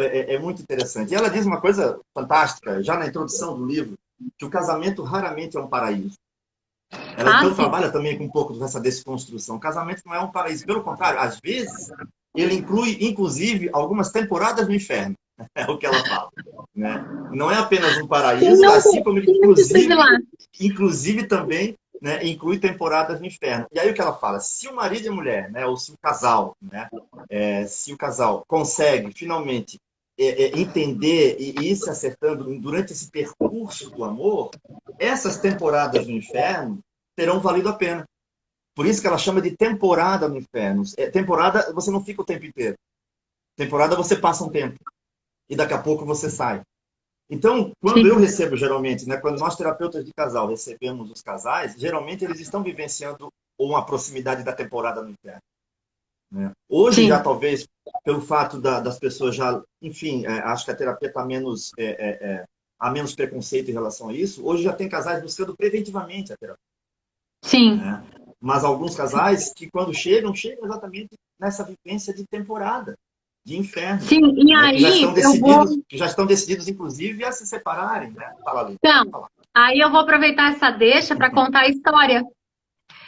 interessante. E ela diz uma coisa fantástica, já na introdução do livro, que o casamento raramente é um paraíso. Ela Ah, então sim. trabalha também com um pouco dessa desconstrução. O casamento não é um paraíso, pelo contrário, às vezes ele inclui, inclusive, algumas temporadas no inferno. É o que ela fala, né? Não é apenas um Quem paraíso, não, assim como ele, quem não esteve lá? inclusive também, né, inclui temporadas no inferno. E aí o que ela fala? Se o marido e a mulher, né, ou se o casal, né, se o casal consegue finalmente entender e ir se acertando durante esse percurso do amor, essas temporadas no inferno terão valido a pena. Por isso que ela chama de temporada no inferno. Temporada, você não fica o tempo inteiro. Temporada, você passa um tempo. E daqui a pouco você sai. Então, quando eu Sim, recebo, geralmente, né, quando nós terapeutas de casal recebemos os casais, geralmente eles estão vivenciando uma proximidade da temporada no inferno, né? Hoje, já sim. talvez, pelo fato das pessoas já, enfim, acho que a terapia está menos, há menos preconceito em relação a isso, hoje já tem casais buscando preventivamente a terapia, Sim. né? Mas alguns casais que, quando chegam, chegam exatamente nessa vivência de temporada, de inferno, Sim, e né? aí eu vou. Que já estão decididos, inclusive, a se separarem, né? Fala ali. Então, Fala. aí eu vou aproveitar essa deixa para contar a história. Eu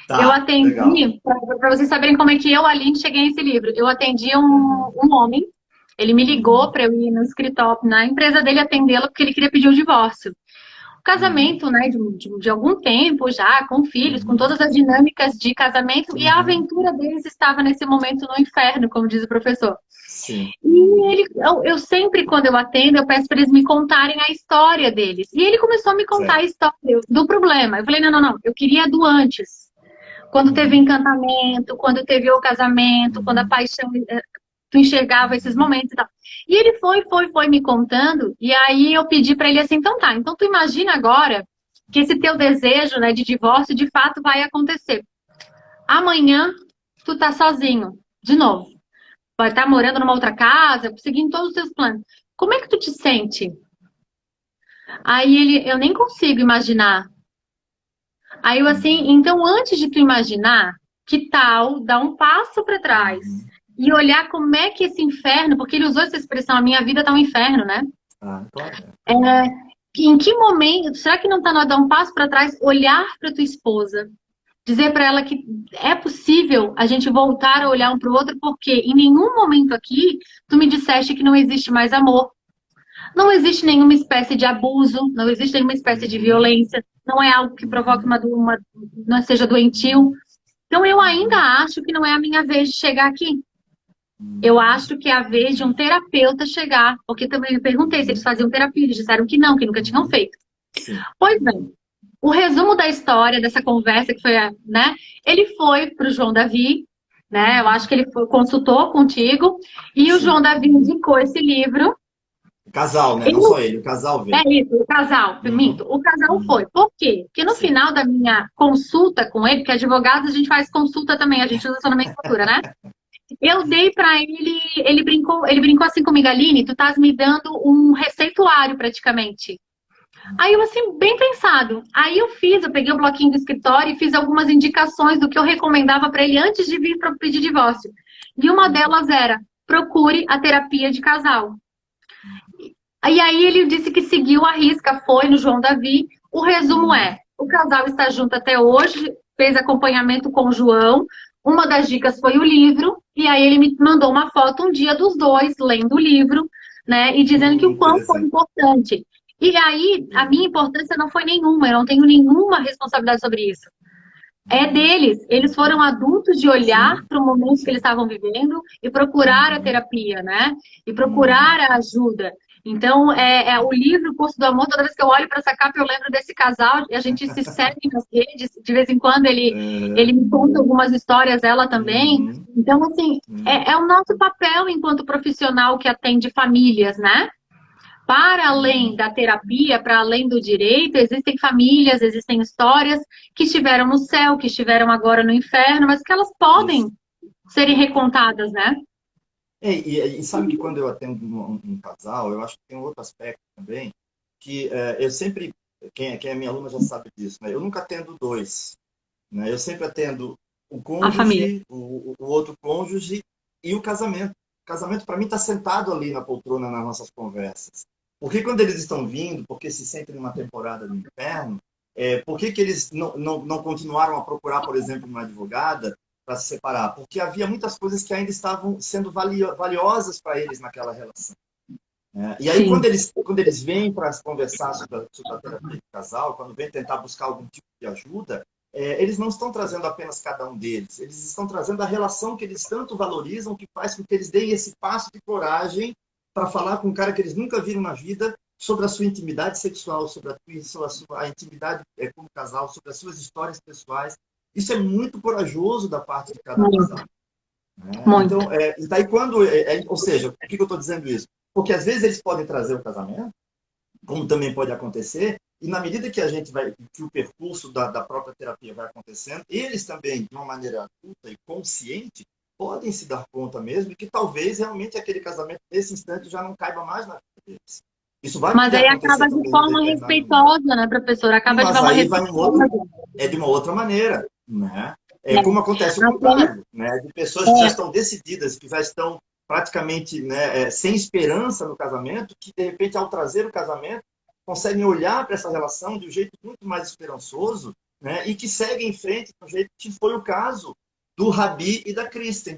Tá, legal. atendi, para vocês saberem como é que eu, Aline, cheguei nesse livro. Eu atendi Uhum, um homem, ele me ligou uhum, para eu ir no escritório, na empresa dele atendê-lo, porque ele queria pedir o divórcio. O uhum, casamento, né, de algum tempo já, com filhos, com uhum, todas as dinâmicas de casamento, e a uhum. aventura deles estava nesse momento no inferno, como diz o professor. Sim. E Uhum, eu sempre, quando eu atendo, eu peço para eles me contarem a história deles. E ele começou a me contar a certo. história do problema. Eu falei, não, não, não, eu queria do antes. Quando teve Uhum, encantamento, quando teve o casamento, quando a uhum, paixão, tu enxergava esses uhum, momentos e tal. E ele foi me contando, e aí eu pedi para ele assim, então tá, então tu imagina agora que esse teu desejo, né, de divórcio de fato vai acontecer. Amanhã tu tá sozinho, de novo. Vai estar morando numa outra casa, seguindo todos os teus planos. como é que tu te sente? Aí ele, eu nem consigo imaginar. Aí eu assim, então antes de tu imaginar, que tal dar um passo para trás Uhum. e olhar como é que esse inferno, porque ele usou essa expressão, a minha vida tá um inferno, né? Ah, claro. É, em que momento, será que não tá na hora de dar um passo para trás, olhar para tua esposa, dizer para ela que é possível a gente voltar a olhar um para o outro, porque em nenhum momento aqui tu me disseste que não existe mais amor. Não existe nenhuma espécie de abuso, não existe nenhuma espécie de Uhum. violência, não é algo que provoque Uhum. não seja doentio. Então eu ainda acho que não é a minha vez de chegar aqui. Eu Uhum. acho que é a vez de um terapeuta chegar, porque também me perguntei se eles Uhum. faziam terapia, eles disseram que nunca tinham Uhum. feito. Sim. Pois bem, o resumo da história, dessa conversa que foi, né? Ele foi para o João Davi, né? Eu acho que ele consultou contigo, e o João Sim. Davi indicou esse livro. O casal, né? Não Eu só ele, o casal É veio. isso, o casal, Uhum. minto, o casal Uhum. foi. Por quê? Porque no Sim. final da minha consulta com ele, que advogados a gente faz consulta também, a gente usa só nomenclatura, né? Eu dei pra ele, ele brincou assim comigo, Aline, tu estás me dando um receituário praticamente. Aí eu assim, bem pensado. Aí eu peguei o bloquinho do escritório e fiz algumas indicações do que eu recomendava pra ele antes de vir para pedir divórcio. E uma delas era: procure a terapia de casal. E aí ele disse que seguiu a risca, foi no João Davi. O resumo Uhum. é: o casal está junto até hoje, fez acompanhamento com o João. Uma das dicas foi o livro, e aí ele me mandou uma foto um dia dos dois lendo o livro, né? E dizendo que o quão foi Interessante. importante. E aí, a minha importância não foi nenhuma, eu não tenho nenhuma responsabilidade sobre isso. É Uhum. deles. Eles foram adultos de olhar Sim, para o momento que eles sim. estavam vivendo e procurar a Uhum. terapia, né? E Uhum. procurar a ajuda. Então, o livro O Curso do Amor, toda vez que eu olho para essa capa, eu lembro desse casal, e a gente se segue nas redes, de vez em quando ele Uhum. me conta algumas histórias, ela também. Uhum. Então, assim, Uhum. é o nosso papel enquanto profissional que atende famílias, né? Para além Uhum. da terapia, para além do direito, existem famílias, existem histórias que estiveram no céu, que estiveram agora no inferno, mas que elas Isso. podem serem recontadas, né? E sabe que quando eu atendo um casal, eu acho que tem um outro aspecto também, que eu sempre, quem é minha aluna já sabe disso, né? Eu nunca atendo dois, né? Eu sempre atendo o A família. cônjuge, o outro cônjuge e o casamento. O casamento, para mim, está sentado ali na poltrona nas nossas conversas. Porque quando eles estão vindo, porque se sentem numa temporada do inferno, por que eles não continuaram a procurar, por exemplo, uma advogada para se separar? Porque havia muitas coisas que ainda estavam sendo valiosas para eles naquela relação. Né? E aí, Sim. quando eles vêm para conversar sobre a terapia de casal, quando vêm tentar buscar algum tipo de ajuda, eles não estão trazendo apenas cada um deles, eles estão trazendo a relação que eles tanto valorizam, que faz com que eles deem esse passo de coragem para falar com um cara que eles nunca viram na vida sobre a sua intimidade sexual, sobre a intimidade como casal, sobre as suas histórias pessoais. Isso é muito corajoso da parte de cada Muito, casal. Né? muito. Então, e daí quando, ou seja, por que eu estou dizendo isso? Porque às vezes eles podem trazer o casamento, como também pode acontecer, e na medida que a gente vai, que o percurso da própria terapia vai acontecendo, eles também, de uma maneira adulta e consciente, podem se dar conta mesmo de que talvez realmente aquele casamento, nesse instante, já não caiba mais na vida deles. Isso vai Mas poder aí acontecer acaba de também em forma determinado momento. respeitosa, né, professora? Acaba de Mas forma aí vai um outro, respeitosa. de uma outra maneira, né? É. Como acontece o Até, contrário, né? De pessoas que já é, estão decididas, que já estão praticamente, né, sem esperança no casamento, que de repente ao trazer o casamento conseguem olhar para essa relação de um jeito muito mais esperançoso, né? E que seguem em frente do jeito que foi o caso do Rabi e da Kristen.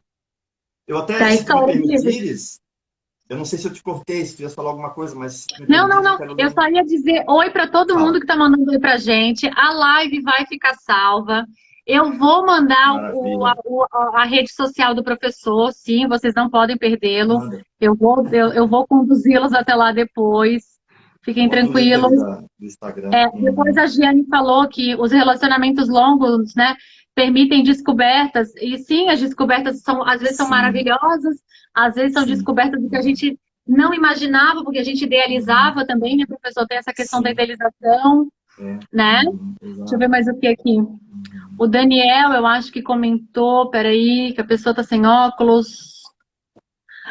Eu até, da se tu me história deles. permitires, eu não sei se eu te cortei, se tu ias falar alguma coisa, mas se tu me Não, não, permitires, eu não. quero ler Eu um. só ia dizer oi para todo mundo Fala. que está mandando oi pra gente. A live vai ficar salva. Eu vou mandar Maravilha. a rede social do professor, sim, vocês não podem perdê-lo. Manda. Eu vou conduzi-los até lá depois. Fiquem Bota o link ali tranquilos. do Instagram. Depois a Giane falou que os relacionamentos longos, né, permitem descobertas. E sim, as descobertas são, às vezes são Sim, maravilhosas, às vezes são sim. descobertas do que a gente não imaginava, porque a gente Uhum. idealizava também, né, professor? Tem essa questão da Sim, idealização, né? Deixa eu exato. ver mais o que aqui. Uhum. O Daniel, eu acho que comentou, peraí, que a pessoa tá sem óculos.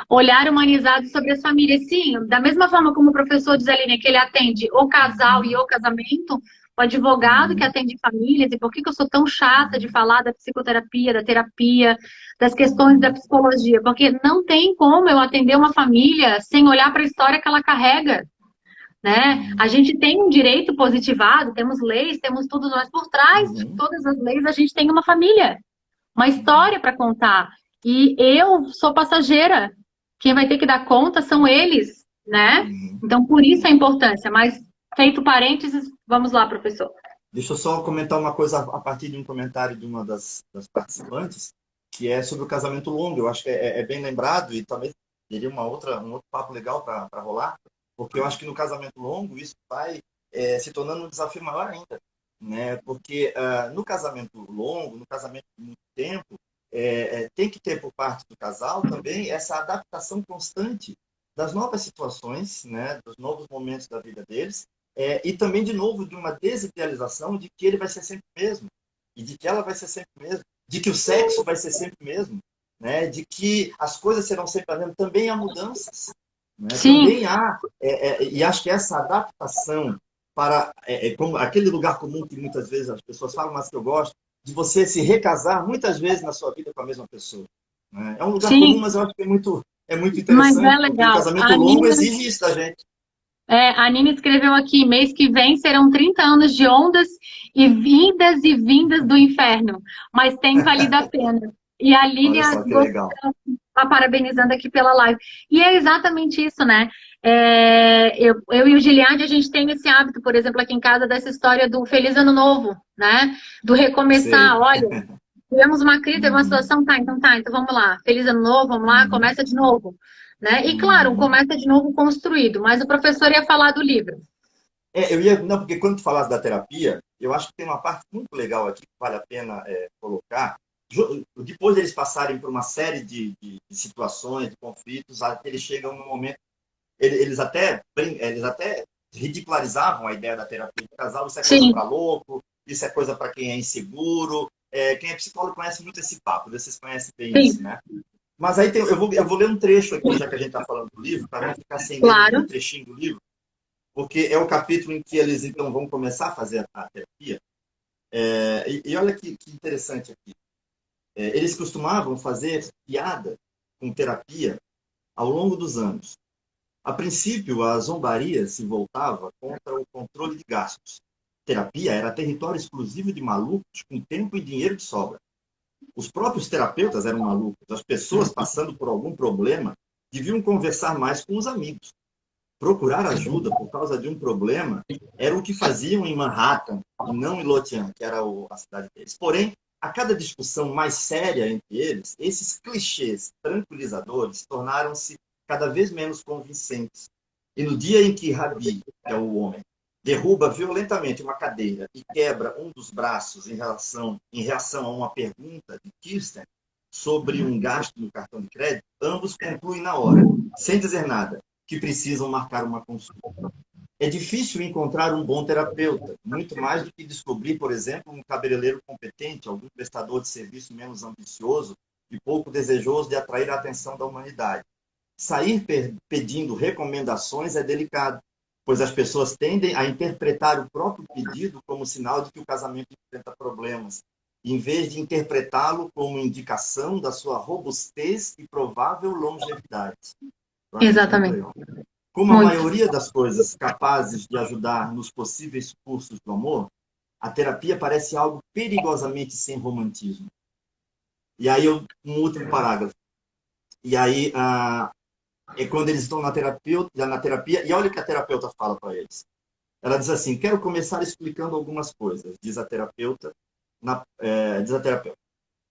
Olhar humanizado sobre as famílias. Sim, da mesma forma como o professor diz ali, né, que ele atende o casal e o casamento, o advogado que Uhum, atende famílias, e por que que eu sou tão chata de uhum, falar da psicoterapia, da terapia, das questões da psicologia? Porque não tem como eu atender uma família sem olhar para a história que ela carrega, né? A uhum, gente tem um direito positivado, temos leis, temos tudo, mas por trás de uhum, todas as leis a gente tem uma família, uma uhum, história para contar. E eu sou passageira. Quem vai ter que dar conta são eles, né? uhum, Então, por isso a uhum. importância. Mas, feito parênteses, vamos lá, professor. Deixa eu só comentar uma coisa a partir de um comentário de uma das participantes, que é sobre o casamento longo. Eu acho que é bem lembrado e talvez teria um outro papo legal para rolar, porque eu acho que no casamento longo isso vai se tornando um desafio maior ainda, né? Porque no casamento longo, no casamento de muito tempo, tem que ter por parte do casal também essa adaptação constante das novas situações, né? Dos novos momentos da vida deles e também, de novo, de uma desidealização de que ele vai ser sempre o mesmo, e de que ela vai ser sempre o mesmo, de que o sexo vai ser sempre o mesmo, né? De que as coisas serão sempre as mesmas. Também há mudanças, né? Sim, Também há, e acho que essa adaptação para como aquele lugar comum que muitas vezes as pessoas falam, mas que eu gosto, de você se recasar muitas vezes na sua vida com a mesma pessoa. Né? É um lugar comum, sim, mas eu acho que é muito mas é interessante, porque o legal. casamento longo exige isso da gente. A Nina escreveu aqui, mês que vem serão 30 anos de ondas e vindas do inferno, mas tem valido a pena. E a Olha Línia só que legal. tá parabenizando aqui pela live. E é exatamente isso, né? Eu e o Giliade, a gente tem esse hábito, por exemplo, aqui em casa, dessa história do Feliz Ano Novo, né? Do recomeçar. Sei. Olha, tivemos uma crise, teve uma Uhum, situação, então vamos lá. Feliz Ano Novo, vamos lá, uhum, começa de novo. Né? E claro, um uhum. começa de novo construído, mas o professor ia falar do livro. Eu ia, não, porque quando tu falaste da terapia, eu acho que tem uma parte muito legal aqui que vale a pena colocar. Depois deles passarem por uma série de situações, de conflitos, eles chegam no momento, eles até ridicularizavam a ideia da terapia de casal, isso é coisa para Sim, louco, isso é coisa para quem é inseguro. Quem é psicólogo conhece muito esse papo, vocês conhecem bem isso, sim, né? Mas aí eu vou ler um trecho aqui, já que a gente está falando do livro, para não ficar sem ler nenhum claro. trechinho do livro, porque é o capítulo em que eles então vão começar a fazer a terapia. E olha que interessante aqui. Eles costumavam fazer piada com terapia ao longo dos anos. A princípio, a zombaria se voltava contra o controle de gastos. Terapia era território exclusivo de malucos com tempo e dinheiro de sobra. Os próprios terapeutas eram malucos. As pessoas passando por algum problema deviam conversar mais com os amigos. Procurar ajuda por causa de um problema era o que faziam em Manhattan e não em Lothian, que era a cidade deles. Porém, a cada discussão mais séria entre eles, esses clichês tranquilizadores tornaram-se cada vez menos convincentes. E no dia em que Rabi, que é o homem, derruba violentamente uma cadeira e quebra um dos braços em reação a uma pergunta de Kirsten sobre um gasto no cartão de crédito, ambos concluem na hora, sem dizer nada, que precisam marcar uma consulta. É difícil encontrar um bom terapeuta, muito mais do que descobrir, por exemplo, um cabeleireiro competente, algum prestador de serviço menos ambicioso e pouco desejoso de atrair a atenção da humanidade. Sair pedindo recomendações é delicado, pois as pessoas tendem a interpretar o próprio pedido como sinal de que o casamento enfrenta problemas, em vez de interpretá-lo como indicação da sua robustez e provável longevidade. Eu acho isso muito Exatamente. legal. Como a Muito. maioria das coisas capazes de ajudar nos possíveis cursos do amor, a terapia parece algo perigosamente sem romantismo. E aí, um último parágrafo. E aí, é quando eles estão na terapia, e olha o que a terapeuta fala para eles. Ela diz assim: quero começar explicando algumas coisas, diz a terapeuta.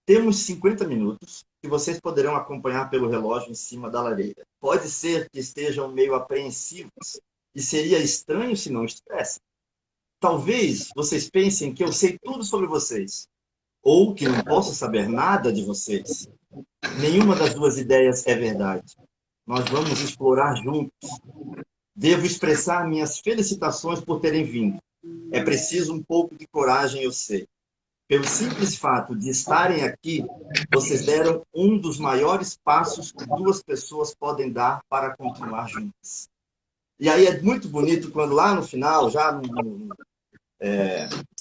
Temos 50 minutos que vocês poderão acompanhar pelo relógio em cima da lareira. Pode ser que estejam meio apreensivos e seria estranho se não estivessem. Talvez vocês pensem que eu sei tudo sobre vocês ou que não posso saber nada de vocês. Nenhuma das duas ideias é verdade. Nós vamos explorar juntos. Devo expressar minhas felicitações por terem vindo. É preciso um pouco de coragem, eu sei. Pelo simples fato de estarem aqui, vocês deram um dos maiores passos que duas pessoas podem dar para continuar juntas. E aí é muito bonito quando lá no final,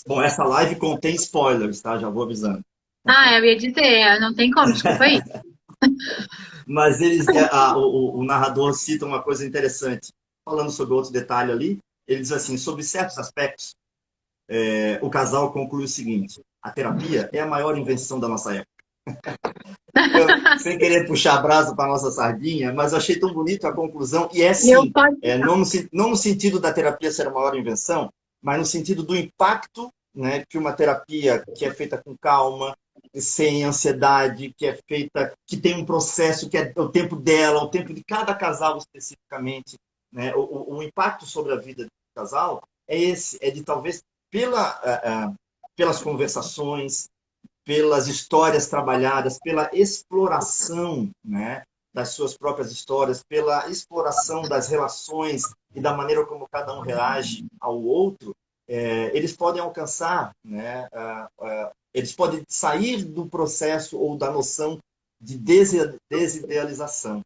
bom, essa live contém spoilers, tá? Já vou avisando. Ah, eu ia dizer, não tem como, desculpa aí. Mas o narrador cita uma coisa interessante. Falando sobre outro detalhe ali, ele diz assim, sobre certos aspectos, o casal conclui o seguinte: a terapia é a maior invenção da nossa época. Sem querer puxar a brasa para a nossa sardinha, mas eu achei tão bonito a conclusão, e é Eu sim, posso... não no sentido da terapia ser a maior invenção, mas no sentido do impacto, né, que uma terapia que é feita com calma, sem ansiedade, que é feita, que tem um processo, que é o tempo dela, o tempo de cada casal especificamente, né, o impacto sobre a vida do casal é esse, é de talvez pelas conversações, pelas histórias trabalhadas, pela exploração, né, das suas próprias histórias, pela exploração das relações e da maneira como cada um reage ao outro, eles podem alcançar, né, eles podem sair do processo ou da noção de desidealização.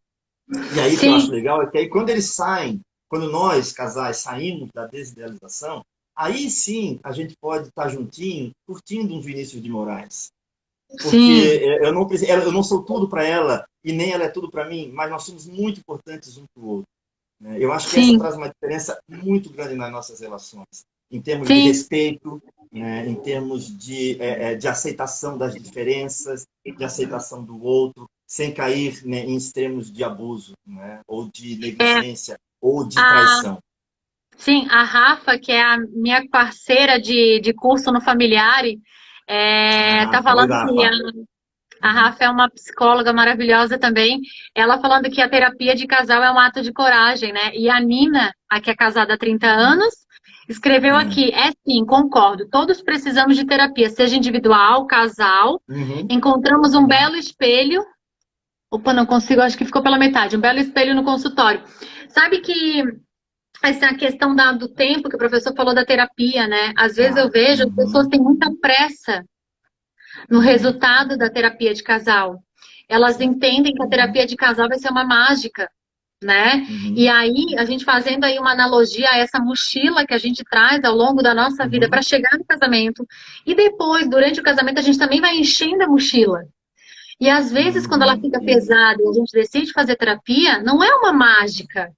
E aí que eu acho Sim, legal é que aí quando eles saem, quando nós, casais, saímos da desidealização, aí sim a gente pode estar juntinho, curtindo um Vinícius de Moraes. Porque sim, eu não sou tudo para ela e nem ela é tudo para mim, mas nós somos muito importantes um para o outro. Né? Eu acho que essa sim, traz uma diferença muito grande nas nossas relações, em termos de sim. respeito, né? Em termos de aceitação das diferenças, de aceitação do outro, sem cair, né, em extremos de abuso, né? Ou de É, negligência, ou de a, traição. sim, a Rafa, que é a minha parceira de curso no Familiare, tá Oi, falando que Rafa. a Rafa é uma psicóloga maravilhosa também. Ela falando que a terapia de casal é um ato de coragem, né? E a Nina, a que é casada há 30 anos, escreveu aqui: é sim, concordo. Todos precisamos de terapia, seja individual, casal. Uhum, Encontramos um belo espelho. Opa, não consigo, acho que ficou pela metade. Um belo espelho no consultório. Sabe que essa questão do tempo que o professor falou da terapia, né? Às vezes eu vejo as pessoas uhum, têm muita pressa no uhum, resultado da terapia de casal. Elas certo. entendem que a terapia de casal vai ser uma mágica, né? E Uhum, aí, a gente fazendo aí uma analogia a essa mochila que a gente traz ao longo da nossa vida para uhum, chegar no casamento. E depois, durante o casamento, a gente também vai enchendo a mochila. E às vezes, quando ela fica isso. pesada e a gente decide fazer terapia, não é uma mágica.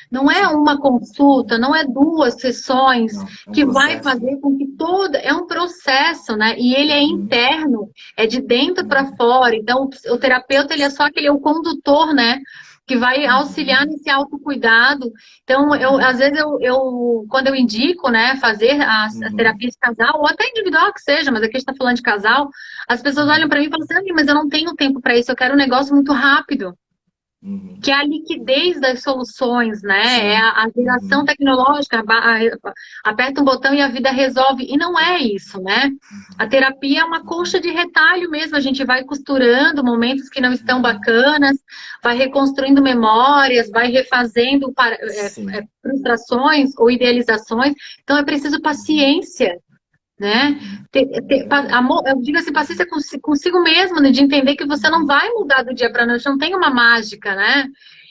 Não é Sim. uma consulta, não é duas sessões Não, é um que vai processo. fazer com que todo. É um processo, né? E ele é Uhum, interno, é de dentro para uhum, fora. Então, o terapeuta, ele é só aquele o condutor, né? Que vai auxiliar uhum, nesse autocuidado. Então, às vezes, quando eu indico, né, fazer a uhum, terapia de casal, ou até individual que seja, mas aqui a gente está falando de casal, as pessoas olham uhum, para mim e falam assim: "Ah, mas eu não tenho tempo para isso, eu quero um negócio muito rápido." uhum. Que é a liquidez das soluções, né? É Sim. a geração Uhum, tecnológica, aperta um botão e a vida resolve. E não é isso, né? A uhum, terapia é uma uhum, coxa de retalho mesmo, a gente vai costurando momentos que não estão uhum. bacanas, vai reconstruindo memórias, vai refazendo Sim. frustrações ou idealizações. Então é preciso Uhum, paciência, né? uhum. É verdade. Amor, eu digo assim, paciência consigo mesmo, né? De entender que você não Uhum, vai mudar do dia para a noite, não tem uma mágica, né?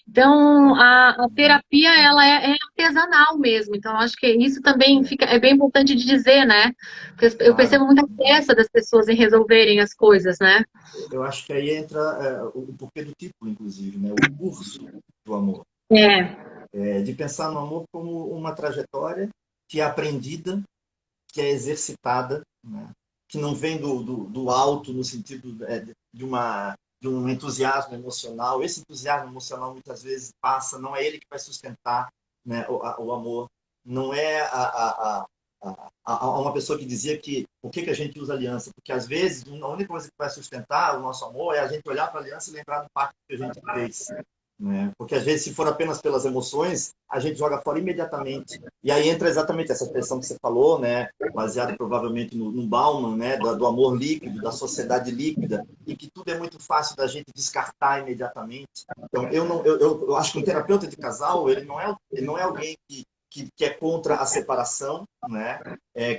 Então, a uhum, terapia, ela é artesanal mesmo. Então, acho que isso também é, é bem importante de dizer, né? Porque eu claro. percebo muita pressa das pessoas em resolverem as coisas, né? Eu acho que aí entra o porquê do título, inclusive, né? O curso do amor. É, De pensar no amor como uma trajetória que é aprendida, que é exercitada, né? Que não vem do alto no sentido de um entusiasmo emocional. Esse entusiasmo emocional muitas vezes passa, não é ele que vai sustentar, né, o amor. Não é uma pessoa que dizia que por que a gente usa aliança? Porque às vezes a única coisa que vai sustentar o nosso amor é a gente olhar para a aliança e lembrar do pacto que a gente fez. Né? Porque às vezes, se for apenas pelas emoções, a gente joga fora imediatamente. E aí entra exatamente essa expressão que você falou, né? Baseado provavelmente no Bauman, né? Do amor líquido, da sociedade líquida, e que tudo é muito fácil da gente descartar imediatamente. Então, eu acho que um terapeuta de casal, ele não é alguém que é contra a separação, né?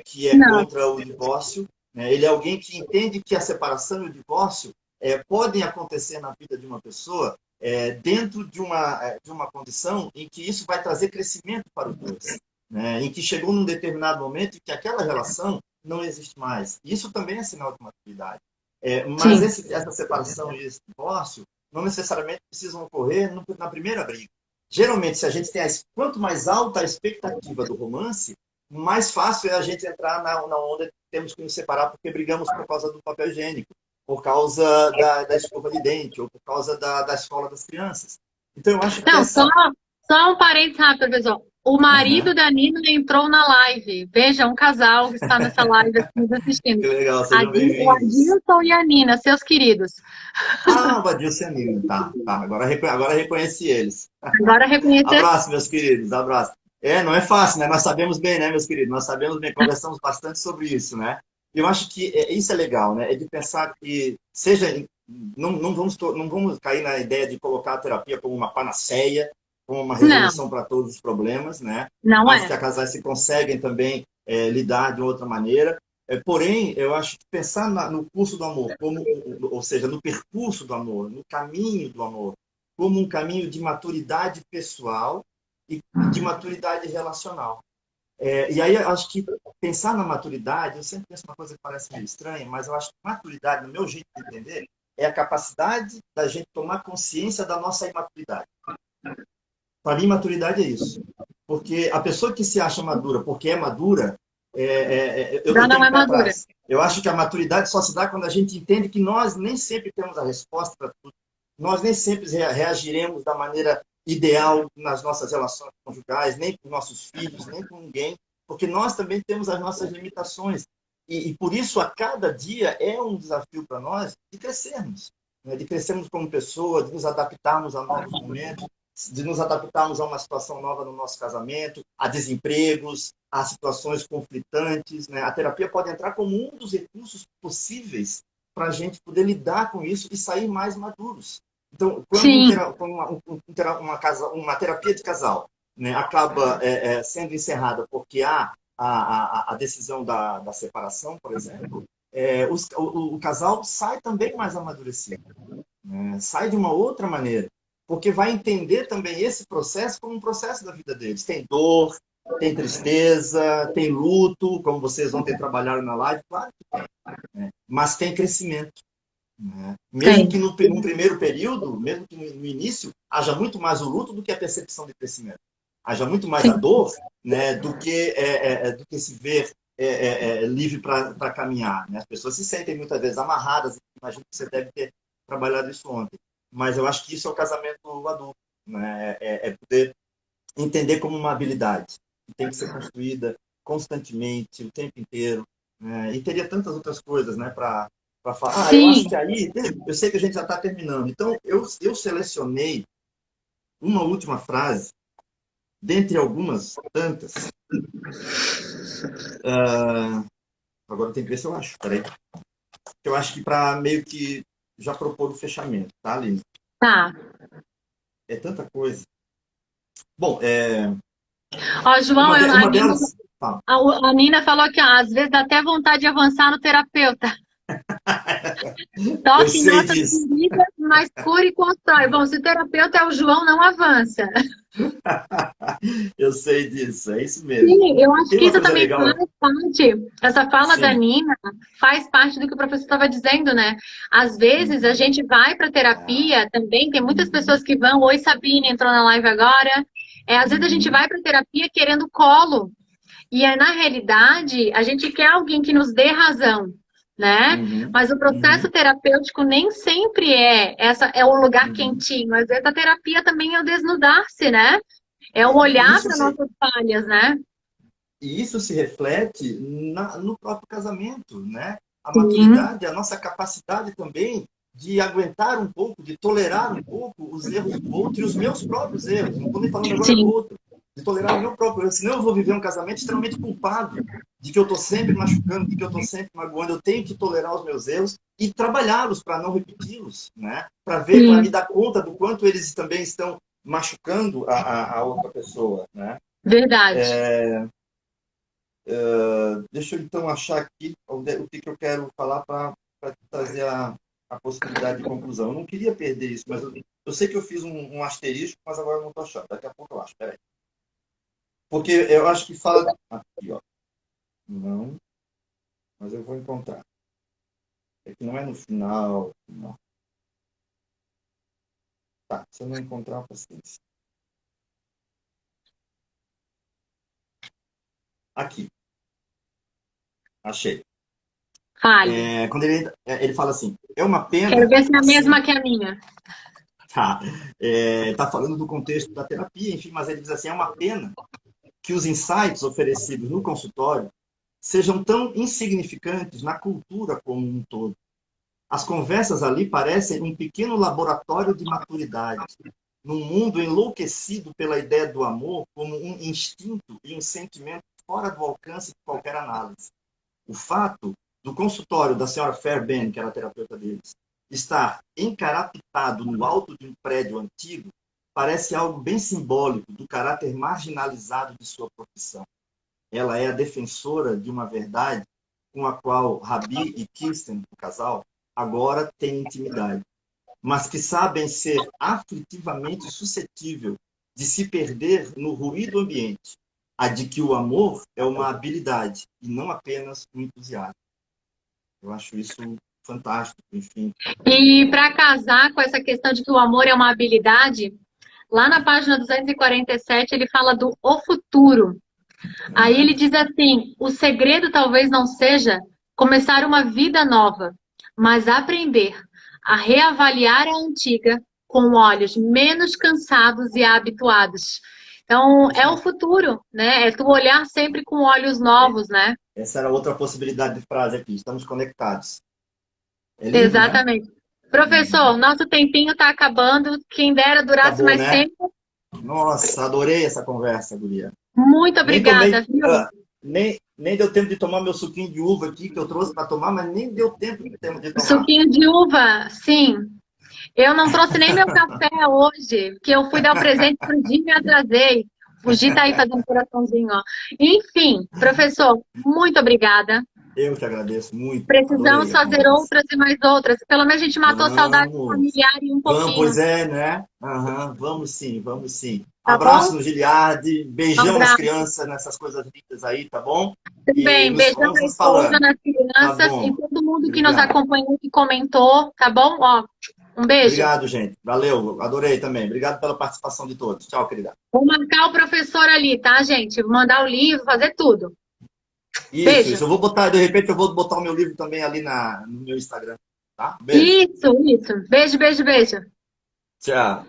Que é não, contra o divórcio, né? Ele é alguém que entende que a separação e o divórcio podem acontecer na vida de uma pessoa dentro de uma condição em que isso vai trazer crescimento para os dois, né? Em que chegou num determinado momento em que aquela relação não existe mais. Isso também é sinal de maturidade. Mas Sim. essa separação e esse divórcio não necessariamente precisam ocorrer na primeira briga. Geralmente, se a gente tem quanto mais alta a expectativa do romance, mais fácil é a gente entrar na onda de temos que nos separar porque brigamos por causa do papel higiênico, por causa da escova de dente, ou por causa da escola das crianças. Então, eu acho que Não, essa... só um parênteses rápido, pessoal. O marido Uhum. da Nina entrou na live. Veja, um casal que está nessa live aqui nos assistindo. Que legal, sejam O bem-vindos. Adilson e a Nina, seus queridos. Ah, o Adilson e a Nina, tá. Agora reconheci eles. Agora reconhecer. Abraço, meus queridos, abraço. Não é fácil, né? Nós sabemos bem, né, meus queridos? Nós sabemos bem, conversamos bastante sobre isso, né? Eu acho que isso é legal, né? É de pensar que não vamos cair na ideia de colocar a terapia como uma panaceia, como uma Não, resolução para todos os problemas, né? não Acho que é. a casais se conseguem também lidar de outra maneira. Porém, eu acho que pensar no curso do amor, ou seja, no percurso do amor, no caminho do amor, como um caminho de maturidade pessoal e de maturidade relacional. E aí, eu acho que pensar na maturidade, eu sempre penso uma coisa que parece meio estranha, mas eu acho que maturidade, no meu jeito de entender, é a capacidade da gente tomar consciência da nossa imaturidade. Para mim, maturidade é isso. Porque a pessoa que se acha madura porque é madura, Já eu não tenho é pé madura. atrás. Eu acho que a maturidade só se dá quando a gente entende que nós nem sempre temos a resposta para tudo. Nós nem sempre reagiremos da maneira ideal nas nossas relações conjugais, nem com nossos filhos, nem com ninguém, porque nós também temos as nossas limitações. E por isso, a cada dia é um desafio para nós de crescermos, né? De crescermos como pessoa, de nos adaptarmos a novos momentos, de nos adaptarmos a uma situação nova no nosso casamento, a desempregos, a situações conflitantes, né? A terapia pode entrar como um dos recursos possíveis para a gente poder lidar com isso e sair mais maduros. Então, quando Sim, uma terapia de casal, né, acaba sendo encerrada porque há a decisão da separação, por exemplo, o casal sai também mais amadurecido, né? Sai de uma outra maneira, porque vai entender também esse processo como um processo da vida deles. Tem dor, tem tristeza, tem luto, como vocês ontem trabalharam na live, claro que tem, né? Mas tem crescimento, né? Mesmo tem. que num primeiro período, mesmo que no início, haja muito mais o luto do que a percepção de crescimento. Haja muito mais a Sim. dor, né, do que se ver livre para caminhar, né? As pessoas se sentem muitas vezes amarradas. Imagino que você deve ter trabalhado isso ontem. Mas eu acho que isso é o casamento adulto, né? Poder entender como uma habilidade que tem que ser construída constantemente, o tempo inteiro, né? E teria tantas outras coisas, né, para falar. Eu acho Sim. que aí, eu sei que a gente já está terminando. Então, eu selecionei uma última frase, dentre algumas tantas. Agora tem que ver se eu acho. Peraí. Eu acho que para meio que já propor o fechamento, tá, Aline? Tá. É tanta coisa. Bom, Ó, João, uma delas. Tá. A Nina falou que ó, às vezes dá até vontade de avançar no terapeuta. Eu Toque em sei nossas disso. feridas, mas cure e constrói. Bom, se o terapeuta é o João, não avança. Eu sei disso, é isso mesmo. Sim, eu acho Tem que uma isso coisa também legal. faz parte, essa fala da Sim. Nina faz parte do que o professor estava dizendo, né? Às vezes a gente vai para terapia também, tem muitas pessoas que vão, oi Sabine, entrou na live agora. Às vezes a gente vai para terapia querendo colo, e na realidade a gente quer alguém que nos dê razão, né? Uhum, Mas o processo uhum. terapêutico nem sempre é o lugar Uhum. quentinho. Às vezes a terapia também é o desnudar-se, né? É o E olhar isso para se, nossas falhas, né? e isso se reflete no próprio casamento, né? A Sim, maturidade, a nossa capacidade também de aguentar um pouco, de tolerar um pouco os erros do outro e os meus próprios erros. Não estou nem falando agora do sim, outro, de tolerar o meu próprio erro. Senão eu vou viver um casamento extremamente culpado, de que eu estou sempre machucando, de que eu estou sempre magoando. Eu tenho que tolerar os meus erros e trabalhá-los para não repeti-los, né? Para me sim, dar conta do quanto eles também estão machucando a outra pessoa, né? verdade. Deixa eu então achar aqui o que eu quero falar para trazer a possibilidade de conclusão. Eu não queria perder isso, mas eu sei que eu fiz um asterisco, mas agora eu não estou achando. Daqui a pouco eu acho, peraí. Porque eu acho que fala. Aqui, ó. Não, mas eu vou encontrar. É que não é no final. Não. Tá, se eu não encontrar, paciência. Aqui, achei. Fale. Quando ele fala assim, é uma Quero pena, ver se é a assim, mesma que a minha. tá, tá falando do contexto da terapia, enfim, mas ele diz assim, é uma pena que os insights oferecidos no consultório sejam tão insignificantes na cultura como um todo. As conversas ali parecem um pequeno laboratório de maturidade, num mundo enlouquecido pela ideia do amor como um instinto e um sentimento fora do alcance de qualquer análise. O fato do consultório da senhora Fairbairn, que era a terapeuta deles, estar encarapitado no alto de um prédio antigo, parece algo bem simbólico do caráter marginalizado de sua profissão. Ela é a defensora de uma verdade com a qual Rabi e Kirsten, o casal, agora têm intimidade, mas que sabem ser aflitivamente suscetível de se perder no ruído ambiente, a de que o amor é uma habilidade e não apenas um entusiasmo. Eu acho isso fantástico, enfim. E para casar com essa questão de que o amor é uma habilidade, lá na página 247 ele fala do o futuro. Aí ele diz assim: o segredo talvez não seja começar uma vida nova, mas aprender a reavaliar a antiga com olhos menos cansados e habituados. Então, é o futuro, né? É tu olhar sempre com olhos novos, né? Essa era outra possibilidade de frase aqui. Estamos conectados. É lindo, né? Exatamente. Professor, nosso tempinho está acabando. Quem dera durasse Acabou, mais né? tempo. Nossa, adorei essa conversa, Guria. Muito Nem obrigada, tomei, viu? nem deu tempo de tomar meu suquinho de uva aqui que eu trouxe para tomar, mas nem deu tempo de tomar. Suquinho de uva, sim. Eu não trouxe nem meu café hoje, porque eu fui dar o presente pro Gi e me atrasei. O Gi tá aí fazendo coraçãozinho, ó. Enfim, professor, muito obrigada. Eu te agradeço muito. Precisamos Adorei a fazer conversa. outras e mais outras. Pelo menos a gente matou a saudade Vamos. familiar e um Vamos, pouquinho, pois é, né? Aham, vamos sim, vamos sim. tá Abraço bom? no Giliade, Um beijão nas abraço. crianças, nessas coisas lindas aí, tá bom? E Também, beijão vamos na nos esposa, falando. nas Tá crianças e bom. todo mundo que nos Obrigado. acompanhou e comentou, tá bom? Ó, um beijo. Obrigado, gente. Valeu, adorei também. Obrigado pela participação de todos. Tchau, querida. Vou marcar o professor ali, tá, gente? Vou mandar o livro, fazer tudo. Isso. Beijo. Eu vou botar, de repente, eu vou botar o meu livro também ali no meu Instagram, tá? Beijo. Isso, isso. Beijo, beijo, beijo. Tchau.